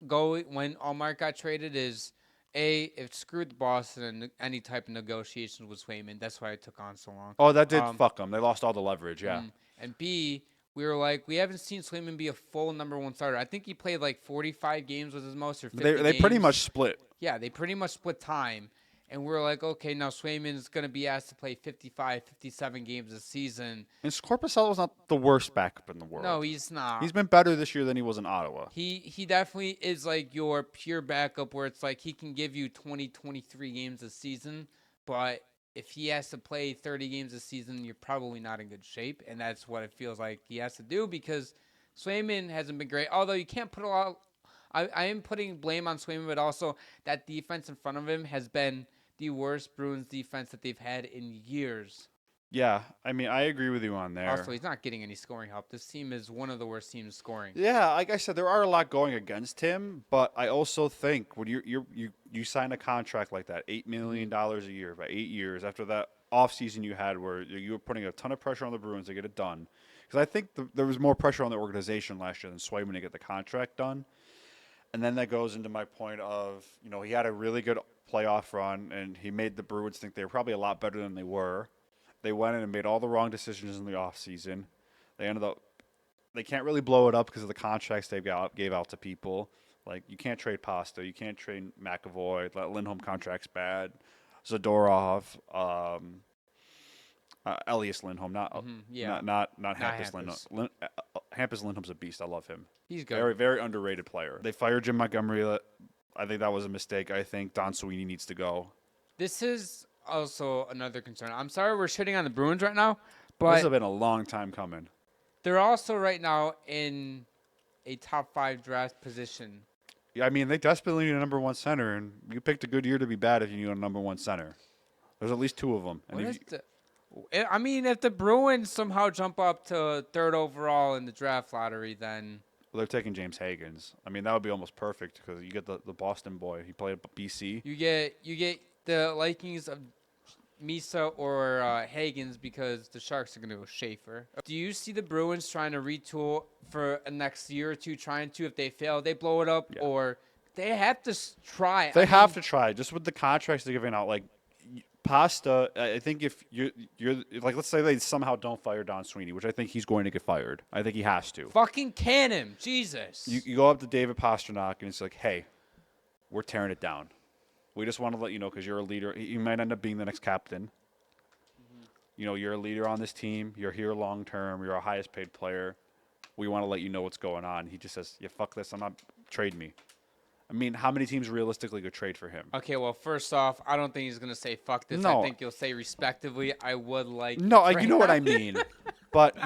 Speaker 2: when Allmark got traded is, it screwed Boston and any type of negotiations with Swayman. That's why it took on so long.
Speaker 1: Oh, that did fuck them. They lost all the leverage, yeah.
Speaker 2: And B, we were like, we haven't seen Swayman be a full number one starter. I think he played like 45 games was his most, or 50
Speaker 1: They pretty much split.
Speaker 2: Yeah, they pretty much split time. And we're like, okay, now Swayman's going to be asked to play 55, 57 games a season.
Speaker 1: And Korpisalo's not the worst backup in the world.
Speaker 2: No, he's not.
Speaker 1: He's been better this year than he was in Ottawa.
Speaker 2: He definitely is like your pure backup where it's like he can give you 20, 23 games a season. But if he has to play 30 games a season, you're probably not in good shape. And that's what it feels like he has to do because Swayman hasn't been great. Although you can't put a lot. I am putting blame on Swayman, but also that defense in front of him has been the worst Bruins defense that they've had in years.
Speaker 1: Yeah, I mean, I agree with you on there.
Speaker 2: Also, he's not getting any scoring help. This team is one of the worst teams scoring.
Speaker 1: Yeah, like I said, there are a lot going against him, but I also think when you sign a contract like that, $8 million a year for 8 years, after that offseason you had where you were putting a ton of pressure on the Bruins to get it done, because I think there was more pressure on the organization last year than Swayman to get the contract done. And then that goes into my point of, he had a really good playoff run, and he made the Bruins think they were probably a lot better than they were. They went in and made all the wrong decisions in the offseason. They can't really blow it up because of the contracts they gave out to people. Like, you can't trade Pasta. You can't trade McAvoy. That Lindholm contract's bad. Zadorov. Elias Lindholm, not Hampus Lindholm. Hampus Lindholm's a beast. I love him.
Speaker 2: He's good.
Speaker 1: Very, very underrated player. They fired Jim Montgomery. I think that was a mistake. I think Don Sweeney needs to go.
Speaker 2: This is also another concern. I'm sorry we're shitting on the Bruins right now, but
Speaker 1: this has been a long time coming.
Speaker 2: They're also right now in a top 5 draft position.
Speaker 1: Yeah, I mean, they desperately need a number 1 center, and you picked a good year to be bad if you need a number 1 center. There's at least 2 of them. And
Speaker 2: if the Bruins somehow jump up to 3rd overall in the draft lottery, then
Speaker 1: they're taking James Higgins. I mean, that would be almost perfect because you get the Boston boy. He played at BC.
Speaker 2: You get the likings of Misa or Higgins because the Sharks are going to go Schaefer. Do you see the Bruins trying to retool for a next year or two, if they fail, they blow it up, or they have to try?
Speaker 1: They have to try, just with the contracts they're giving out. Like, Pasta, I think if you're like, let's say they somehow don't fire Don Sweeney, which I think he's going to get fired. I think he has to.
Speaker 2: Fucking can him. Jesus.
Speaker 1: You go up to David Pastrnak and it's like, hey, we're tearing it down. We just want to let you know because you're a leader. You might end up being the next captain. Mm-hmm. You're a leader on this team. You're here long term. You're our highest paid player. We want to let you know what's going on. He just says, yeah, fuck this. I'm not, trade me. I mean, how many teams realistically could trade for him?
Speaker 2: Okay, well, first off, I don't think he's going to say fuck this.
Speaker 1: No.
Speaker 2: I think he'll say respectively, I would like.
Speaker 1: No, you know what I mean. But,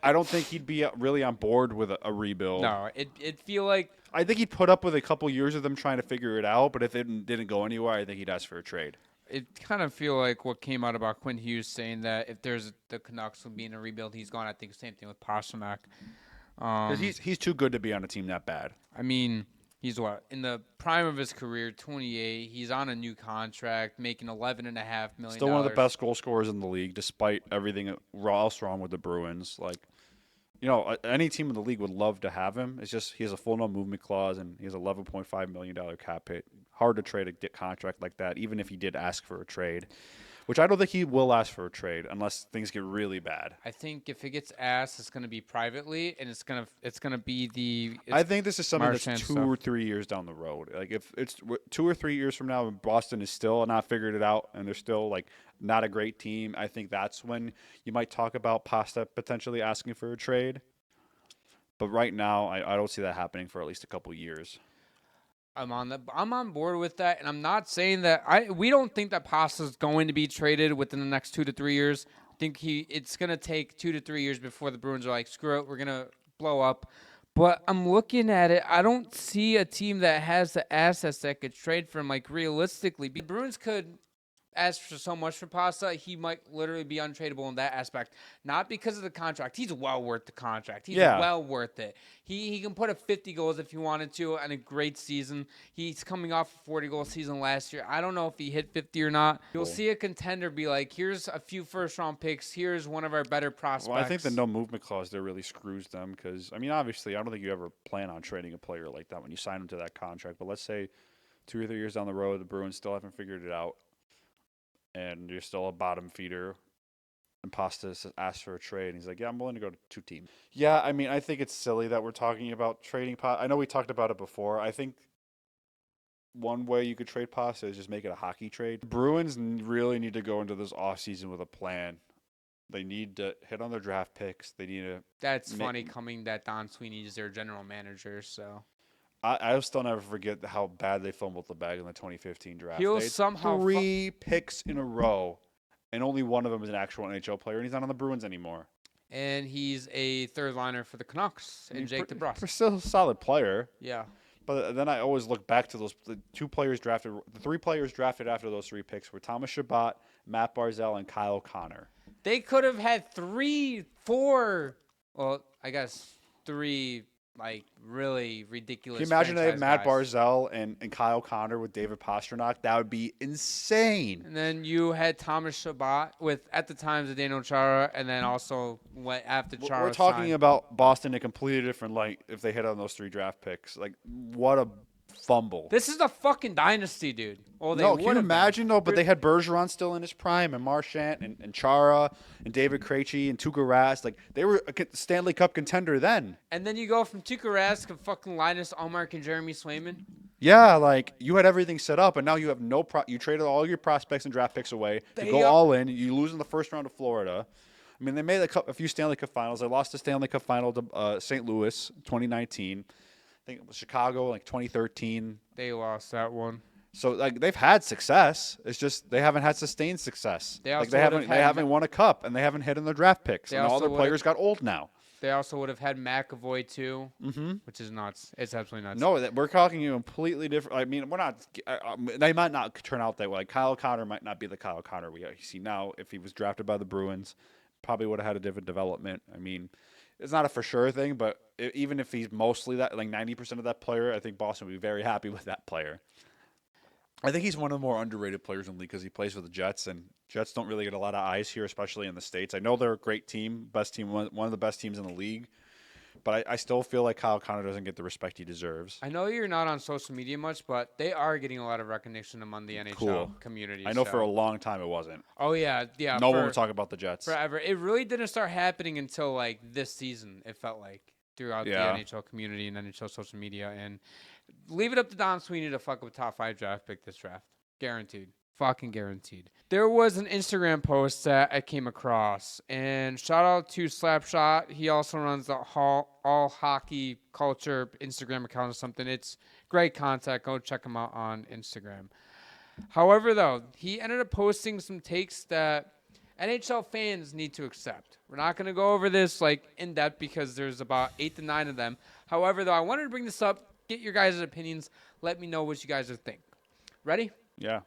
Speaker 1: I don't think he'd be really on board with a rebuild.
Speaker 2: No, it'd feel like.
Speaker 1: I think he'd put up with a couple years of them trying to figure it out, but if it didn't go anywhere, I think he'd ask for a trade.
Speaker 2: It kind of feel like what came out about Quinn Hughes saying that if there's the Canucks will be in a rebuild, he's gone. I think the same thing with Pastrnak.
Speaker 1: He's too good to be on a team that bad.
Speaker 2: I mean, he's in the prime of his career, 28. He's on a new contract, making $11.5 million.
Speaker 1: Still one of the best goal scorers in the league, despite everything else wrong with the Bruins. Like, any team in the league would love to have him. It's just he has a full no movement clause and he has $11.5 million cap hit. Hard to trade a contract like that, even if he did ask for a trade. which I don't think he will ask for a trade unless things get really bad.
Speaker 2: I think if it gets asked, it's going to be privately, and it's gonna be the.
Speaker 1: I think this is something that's
Speaker 2: Marchand
Speaker 1: 2 or 3 years down the road. Like if it's 2 or 3 years from now, and Boston is still not figured it out, and they're still like not a great team, I think that's when you might talk about Pasta potentially asking for a trade. But right now, I don't see that happening for at least a couple years.
Speaker 2: I'm on board with that, and I'm not saying that we don't think that Pasta's going to be traded within the next 2 to 3 years. I think it's gonna take 2 to 3 years before the Bruins are like, screw it, we're gonna blow up. But I'm looking at it, I don't see a team that has the assets that could trade for him. Like realistically, the Bruins could ask for so much for Pasta, he might literally be untradeable in that aspect. Not because of the contract. He's well worth the contract. He's well worth it. He can put up 50 goals if he wanted to and a great season. He's coming off a 40-goal season last year. I don't know if he hit 50 or not. You'll see a contender be like, here's a few first-round picks. Here's one of our better prospects.
Speaker 1: Well, I think the no-movement clause there really screws them because, I mean, obviously, I don't think you ever plan on trading a player like that when you sign him to that contract. But let's say 2 or 3 years down the road, the Bruins still haven't figured it out. And you're still a bottom feeder, and Pasta asks for a trade, and he's like, yeah, I'm willing to go to 2 teams. Yeah, I mean, I think it's silly that we're talking about trading Pasta. I know we talked about it before. I think one way you could trade Pasta is just make it a hockey trade. The Bruins really need to go into this offseason with a plan. They need to hit on their draft picks. They need to...
Speaker 2: That's funny coming that Don Sweeney is their general manager, so...
Speaker 1: I'll still never forget how bad they fumbled the bag in the 2015 draft.
Speaker 2: He'll somehow
Speaker 1: 3 picks in a row, and only one of them is an actual NHL player, and he's not on the Bruins anymore.
Speaker 2: And he's a third liner for the Canucks, and Jake DeBrusk.
Speaker 1: Still a solid player.
Speaker 2: Yeah.
Speaker 1: But then I always look back to the 3 players drafted after those 3 picks were Thomas Chabot, Matt Barzal, and Kyle Connor.
Speaker 2: They could have had 3, 4, well, I guess 3... like really ridiculous.
Speaker 1: Can you imagine they have Matt
Speaker 2: guys.
Speaker 1: Barzal and Kyle Connor with David Pastrnak? That would be insane.
Speaker 2: And then you had Thomas Chabot with at the time Zdeno Chara, and then also after Chara.
Speaker 1: We're talking about Boston in a completely different light if they hit on those 3 draft picks. Like what a fumble.
Speaker 2: This is a fucking dynasty, dude.
Speaker 1: Well, no, can you imagine though? But they had Bergeron still in his prime, and Marchand, and Chara, and David Krejci, and Tuukka Rask. Like they were a Stanley Cup contender then.
Speaker 2: And then you go from Tuukka Rask and fucking Linus Ullmark and Jeremy Swayman.
Speaker 1: Yeah, like you had everything set up, and now you have no. You traded all your prospects and draft picks away to go all in. You lose in the first round of Florida. I mean, they made a few Stanley Cup finals. They lost the Stanley Cup final to St. Louis 2019. I think it was Chicago, like 2013.
Speaker 2: They lost that one.
Speaker 1: So like they've had success. It's just they haven't had sustained success. They haven't won a cup, and they haven't hit in their draft picks. And all their players got old now.
Speaker 2: They also would have had McAvoy too, which is nuts. It's absolutely nuts.
Speaker 1: No, we're talking completely different. I mean, we're not. They might not turn out that way. Like Kyle Connor might not be the Kyle Connor we see now. If he was drafted by the Bruins, probably would have had a different development. I mean, it's not a for sure thing, but even if he's mostly that, like 90% of that player, I think Boston would be very happy with that player. I think he's one of the more underrated players in the league because he plays for the Jets, and Jets don't really get a lot of eyes here, especially in the States. I know they're a great team, one of the best teams in the league, but I still feel like Kyle Connor doesn't get the respect he deserves.
Speaker 2: I know you're not on social media much, but they are getting a lot of recognition among the NHL community.
Speaker 1: I know for a long time it wasn't.
Speaker 2: Oh, yeah.
Speaker 1: No one would talk about the Jets.
Speaker 2: Forever. It really didn't start happening until, like, this season, it felt like, throughout the NHL community and NHL social media. And leave it up to Don Sweeney to fuck with top 5 draft pick this draft. Guaranteed. Fucking guaranteed. There was an Instagram post that I came across, and shout out to Slapshot. He also runs the All Hockey Culture Instagram account or something. It's great content. Go check him out on Instagram. However, though, he ended up posting some takes that NHL fans need to accept. We're not going to go over this like in depth because there's about 8 to 9 of them. However, though, I wanted to bring this up, get your guys' opinions. Let me know what you guys think. Ready?
Speaker 1: Yeah.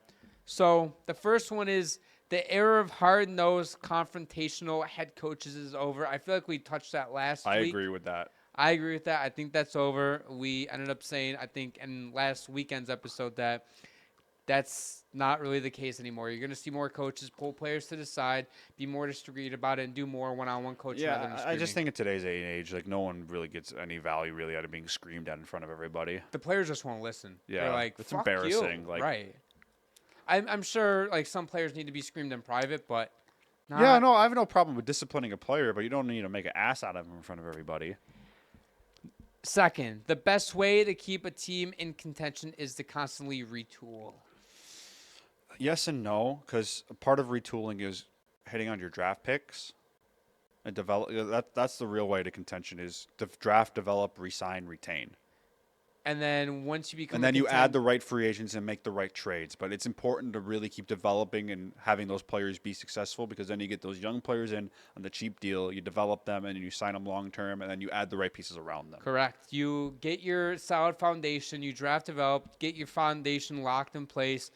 Speaker 2: So the first one is the era of hard-nosed, confrontational head coaches is over. I feel like we touched that last week.
Speaker 1: I agree with that.
Speaker 2: I agree with that. I think that's over. We ended up saying, I think, in last weekend's episode that that's not really the case anymore. You're going to see more coaches pull players to the side, be more discreet about it, and do more one-on-one coaching.
Speaker 1: Yeah, I just think in today's day and age, like no one really gets any value really out of being screamed at in front of everybody.
Speaker 2: The players just won't listen.
Speaker 1: Yeah,
Speaker 2: they're like,
Speaker 1: it's
Speaker 2: fuck
Speaker 1: embarrassing.
Speaker 2: You.
Speaker 1: Like,
Speaker 2: right. I'm sure like some players need to be screamed in private, but
Speaker 1: Yeah, no, I have no problem with disciplining a player, but you don't need to make an ass out of him in front of everybody.
Speaker 2: Second, the best way to keep a team in contention is to constantly retool.
Speaker 1: Yes and no, because part of retooling is hitting on your draft picks and develop. That's the real way to contention is draft, develop, resign, retain.
Speaker 2: And then once you become,
Speaker 1: and then you add the right free agents and make the right trades. But it's important to really keep developing and having those players be successful, because then you get those young players in on the cheap deal, you develop them, and you sign them long term, and then you add the right pieces around them.
Speaker 2: Correct. You get your solid foundation, you draft, develop, get your foundation locked in place,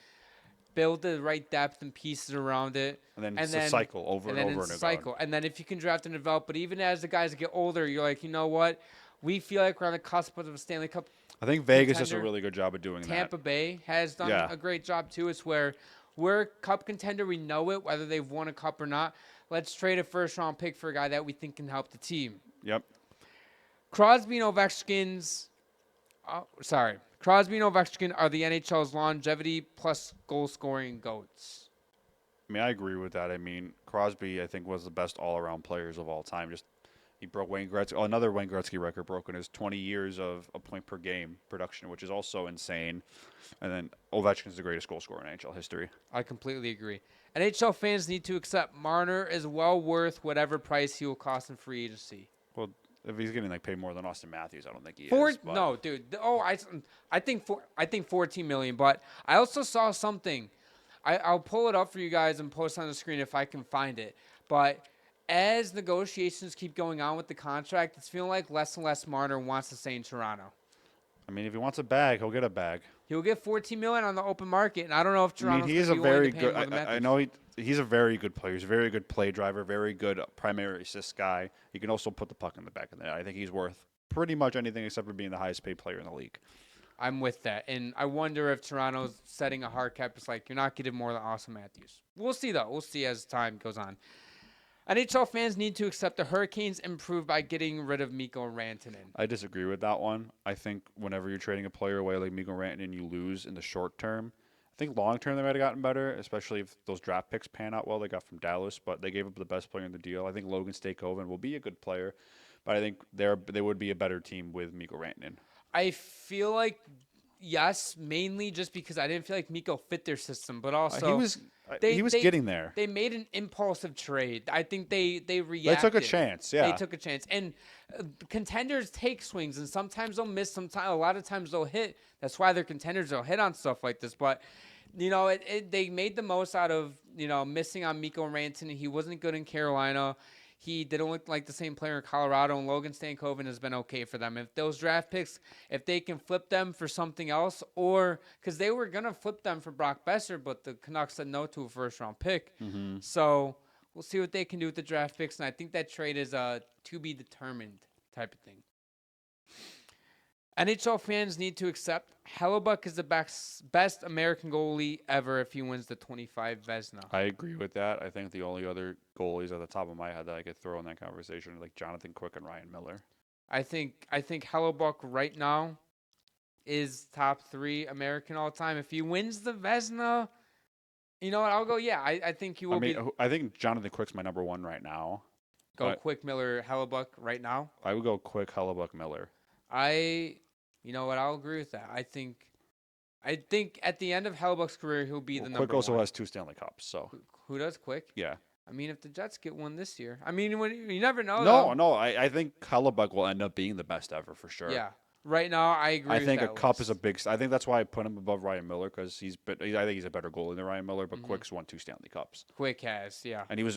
Speaker 2: build the right depth and pieces around it.
Speaker 1: And then it's a cycle over and over and over.
Speaker 2: And then if you can draft and develop, but even as the guys get older, you're like, you know what? We feel like we're on the cusp of a Stanley Cup.
Speaker 1: I think Vegas does a really good job of doing that.
Speaker 2: Tampa Bay has done a great job too. It's where we're a cup contender. We know it, whether they've won a cup or not. Let's trade a first-round pick for a guy that we think can help the team.
Speaker 1: Yep.
Speaker 2: Crosby and Ovechkin are the NHL's longevity plus goal-scoring goats.
Speaker 1: I mean, I agree with that. I mean, Crosby, I think, was the best all-around players of all time. He broke Wayne Gretzky. Another Wayne Gretzky record broken is 20 years of a point per game production, which is also insane. And then Ovechkin's the greatest goal scorer in NHL history.
Speaker 2: I completely agree. NHL fans need to accept Marner is well worth whatever price he will cost in free agency.
Speaker 1: Well, if he's getting paid more than Austin Matthews, I don't think he is. But.
Speaker 2: No, dude. I think 14 million. But I also saw something. I'll pull it up for you guys and post on the screen if I can find it. But as negotiations keep going on with the contract, it's feeling like less and less Marner wants to stay in Toronto.
Speaker 1: I mean, if he wants a bag, he'll get a bag.
Speaker 2: He'll get 14 million on the open market, and I don't know if Toronto's
Speaker 1: I mean, he's a very good.
Speaker 2: I
Speaker 1: know he's a very good player. He's a very good play driver, very good primary assist guy. He can also put the puck in the back of the net. I think he's worth pretty much anything except for being the highest paid player in the league.
Speaker 2: I'm with that, and I wonder if Toronto's setting a hard cap. It's like, you're not getting more than Austin Matthews. We'll see, though. We'll see as time goes on. NHL fans need to accept the Hurricanes improve by getting rid of Mikko Rantanen.
Speaker 1: I disagree with that one. I think whenever you're trading a player away like Mikko Rantanen, you lose in the short term. I think long term they might have gotten better, especially if those draft picks pan out well. They got from Dallas, but they gave up the best player in the deal. I think Logan Staykoven will be a good player, but I think they would be a better team with Mikko Rantanen.
Speaker 2: I feel like yes, mainly just because I didn't feel like Mikko fit their system, but also
Speaker 1: he was getting there.
Speaker 2: They made an impulsive trade. I think they reacted.
Speaker 1: They took a chance, yeah.
Speaker 2: They took a chance. And contenders take swings, and sometimes they'll miss, a lot of times they'll hit. That's why they're contenders. They'll hit on stuff like this. But, they made the most out of, missing on Mikko Rantanen. He wasn't good in Carolina. He didn't look like the same player in Colorado, and Logan Stankoven has been okay for them. If those draft picks, if they can flip them for something else, or because they were going to flip them for Brock Besser, but the Canucks said no to a first-round pick. Mm-hmm. So we'll see what they can do with the draft picks, and I think that trade is a to-be-determined type of thing. NHL fans need to accept Hellebuyck is the best American goalie ever if he wins the 25 Vezina.
Speaker 1: I agree with that. I think the only other goalies at the top of my head that I could throw in that conversation are like Jonathan Quick and Ryan Miller.
Speaker 2: I think Hellebuyck right now is top 3 American all time. If he wins the Vezina, you know what? I'll go. Yeah, I think he will be.
Speaker 1: I think Jonathan Quick's my number 1 right now.
Speaker 2: Go Quick, Miller, Hellebuyck right now.
Speaker 1: I would go Quick, Hellebuyck, Miller.
Speaker 2: You know what? I'll agree with that. I think at the end of Hellebuyck's career, he'll be the number 1.
Speaker 1: Quick also has 2 Stanley Cups. So
Speaker 2: who does Quick?
Speaker 1: Yeah.
Speaker 2: I mean, if the Jets get one this year, I mean, you never know.
Speaker 1: No. I think Hellebuyck will end up being the best ever for sure.
Speaker 2: Yeah. Right now, I agree.
Speaker 1: I think a cup is a big. I think that's why I put him above Ryan Miller, because I think he's a better goalie than Ryan Miller. But Quick's won 2 Stanley Cups.
Speaker 2: Quick has, yeah.
Speaker 1: And he was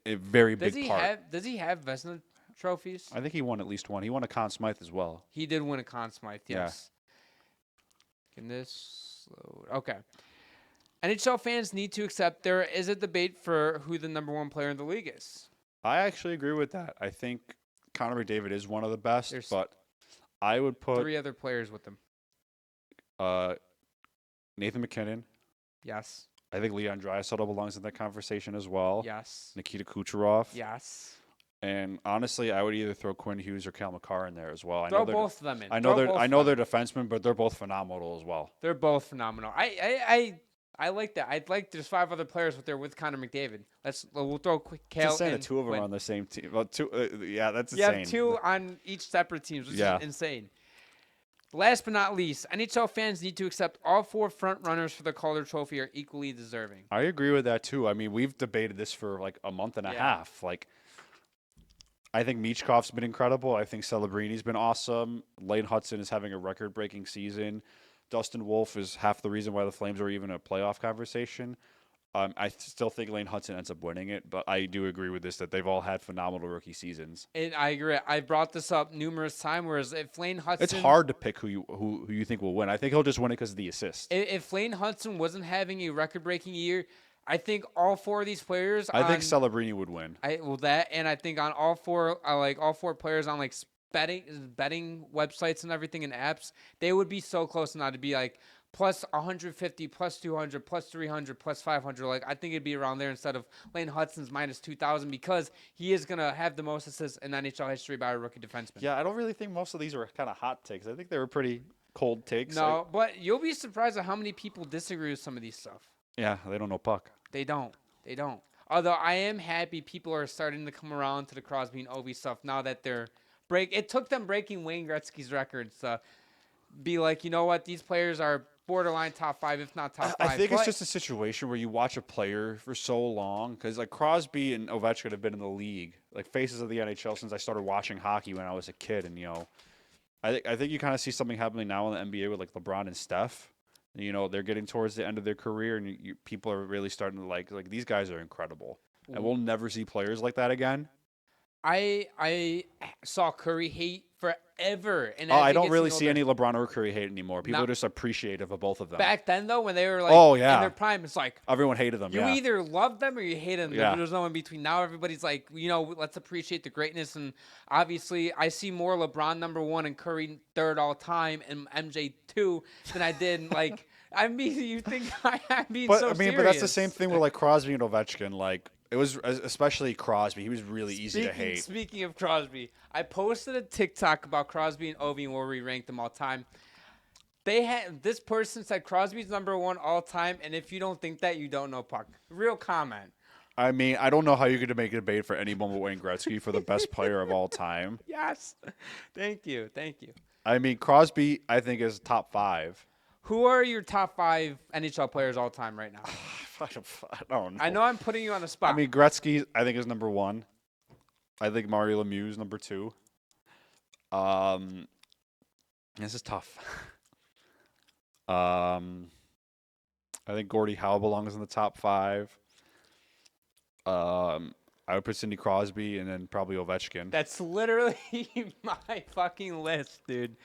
Speaker 1: a very big part.
Speaker 2: Does he have Vezina trophies?
Speaker 1: I think he won at least one. He won a Conn Smythe as well.
Speaker 2: He did win a Conn Smythe, yes.
Speaker 1: Yeah.
Speaker 2: Can this load? Okay. NHL fans need to accept there is a debate for who the number 1 player in the league is.
Speaker 1: I actually agree with that. I think Connor McDavid is one of the best, but I would put
Speaker 2: 3 other players with him.
Speaker 1: Nathan McKinnon.
Speaker 2: Yes.
Speaker 1: I think Leon Draisaitl belongs in that conversation as well.
Speaker 2: Yes.
Speaker 1: Nikita Kucherov.
Speaker 2: Yes.
Speaker 1: And honestly, I would either throw Quinn Hughes or Cale Makar in there as well.
Speaker 2: Throw both of them in.
Speaker 1: I know they're defensemen, but they're both phenomenal as well.
Speaker 2: They're both phenomenal. I I like that. I'd like there's 5 other players with Connor McDavid. We'll throw quick Kale.
Speaker 1: Just saying
Speaker 2: and
Speaker 1: the 2 of them
Speaker 2: Quinn.
Speaker 1: are on the same team. Well, 2. Yeah, that's
Speaker 2: You
Speaker 1: insane.
Speaker 2: have 2 on each separate teams, which is insane. Last but not least, NHL fans need to accept all 4 front runners for the Calder Trophy are equally deserving.
Speaker 1: I agree with that too. I mean, we've debated this for like a month and a half. Like, I think Michkov's been incredible. I think Celebrini's been awesome. Lane Hudson is having a record-breaking season. Dustin Wolf is half the reason why the Flames are even a playoff conversation. I still think Lane Hudson ends up winning it, but I do agree with this that they've all had phenomenal rookie seasons.
Speaker 2: And I agree. I brought this up numerous times. Whereas if Lane Hudson,
Speaker 1: it's hard to pick who you think will win. I think he'll just win it because of the assist.
Speaker 2: If Lane Hudson wasn't having a record-breaking year, I think all 4 of these players.
Speaker 1: I think Celebrini would win.
Speaker 2: And I think on all 4, all 4 players on like betting websites and everything and apps, they would be so close now to be like plus 150, plus 200, plus 300, plus 500. Like I think it'd be around there instead of Lane Hudson's minus 2,000 because he is gonna have the most assists in NHL history by a rookie defenseman.
Speaker 1: Yeah, I don't really think most of these are kind of hot takes. I think they were pretty cold takes.
Speaker 2: No, but you'll be surprised at how many people disagree with some of these stuff.
Speaker 1: Yeah, they don't know puck.
Speaker 2: They don't. Although I am happy people are starting to come around to the Crosby and Ovi stuff now that they're it took them breaking Wayne Gretzky's records to be like, you know what, these players are borderline top 5, if not top 5.
Speaker 1: I think it's just a situation where you watch a player for so long because like Crosby and Ovechkin have been in the league, like faces of the NHL since I started watching hockey when I was a kid, and I think you kind of see something happening now in the NBA with like LeBron and Steph. They're getting towards the end of their career, and people are really starting to like these guys are incredible, and we'll never see players like that again.
Speaker 2: I saw Curry hate forever. And
Speaker 1: I don't really see any LeBron or Curry hate anymore. People are just appreciative of both of them.
Speaker 2: Back then, though, when they were like in their prime, it's like
Speaker 1: everyone hated them.
Speaker 2: You either loved them or you hated them.
Speaker 1: Yeah.
Speaker 2: There's no in between. Now everybody's like, let's appreciate the greatness. And obviously, I see more LeBron #1 and Curry 3rd all time and MJ 2 than I did like. I mean, you think I'm being so serious.
Speaker 1: But that's the same thing with like Crosby and Ovechkin. Like it was especially Crosby. He was really easy to hate.
Speaker 2: Speaking of Crosby, I posted a TikTok about Crosby and Ovi where we ranked them all time. This person said Crosby's #1 all time, and if you don't think that, you don't know puck. Real comment.
Speaker 1: I mean, I don't know how you could make a debate for anyone but Wayne Gretzky for the best player of all time.
Speaker 2: Yes. Thank you.
Speaker 1: I mean, Crosby, I think, is top 5.
Speaker 2: Who are your top 5 NHL players all time right now?
Speaker 1: I don't know.
Speaker 2: I know I'm putting you on the spot.
Speaker 1: I mean, Gretzky, I think, is #1. I think Mario Lemieux is #2. This is tough. I think Gordie Howe belongs in the top 5. I would put Sidney Crosby and then probably Ovechkin.
Speaker 2: That's literally my fucking list, dude.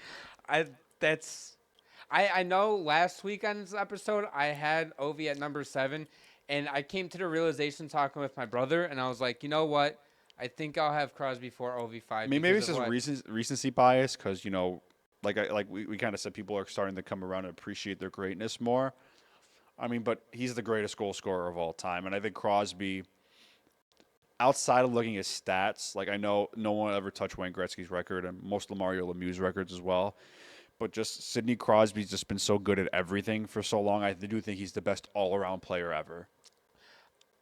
Speaker 2: I know last week on this episode I had Ovi at #7, and I came to the realization talking with my brother, and I was like, you know what? I think I'll have Crosby 4, Ovi 5.
Speaker 1: I mean, maybe it's just recency bias because, we kind of said people are starting to come around and appreciate their greatness more. I mean, but he's the greatest goal scorer of all time, and I think Crosby, outside of looking at stats, like I know no one ever touched Wayne Gretzky's record and most of Mario Lemieux's records as well. But just Sidney Crosby's just been so good at everything for so long. I do think he's the best all-around player ever.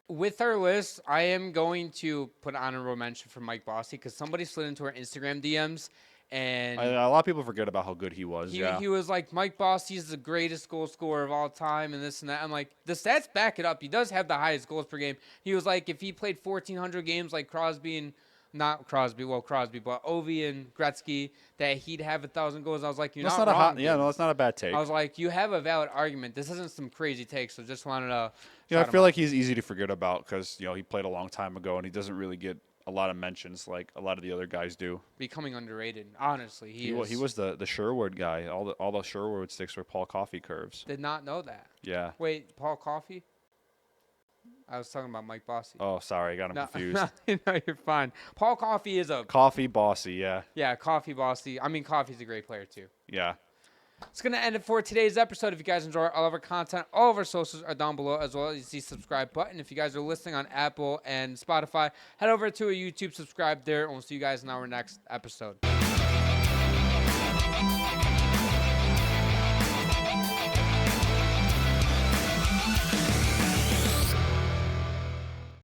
Speaker 2: With our list, I am going to put honorable mention for Mike Bossy because somebody slid into our Instagram DMs. And
Speaker 1: a lot of people forget about how good he was.
Speaker 2: He was like, Mike Bossy is the greatest goal scorer of all time and this and that. I'm like, the stats back it up. He does have the highest goals per game. He was like, if he played 1,400 games like Crosby and – not Crosby, but Ovi and Gretzky, that he'd have 1,000 goals. I was like,
Speaker 1: that's
Speaker 2: not wrong.
Speaker 1: That's not a bad take.
Speaker 2: I was like, you have a valid argument. This isn't some crazy take, so just wanted to.
Speaker 1: I feel like he's easy to forget about because he played a long time ago and he doesn't really get a lot of mentions like a lot of the other guys do.
Speaker 2: Becoming underrated, honestly. He
Speaker 1: was the Sherwood guy. All the Sherwood sticks were Paul Coffey curves.
Speaker 2: Did not know that.
Speaker 1: Yeah.
Speaker 2: Wait, Paul Coffey? I was talking about Mike Bossy.
Speaker 1: Oh, sorry. I got him confused.
Speaker 2: No, you're fine. Paul Coffey is a...
Speaker 1: Coffey Bossy, yeah.
Speaker 2: Yeah, Coffey Bossy. I mean, Coffey's a great player, too.
Speaker 1: Yeah.
Speaker 2: It's going to end it for today's episode. If you guys enjoy all of our content, all of our socials are down below, as well as the subscribe button. If you guys are listening on Apple and Spotify, head over to a YouTube, subscribe there, and we'll see you guys in our next episode.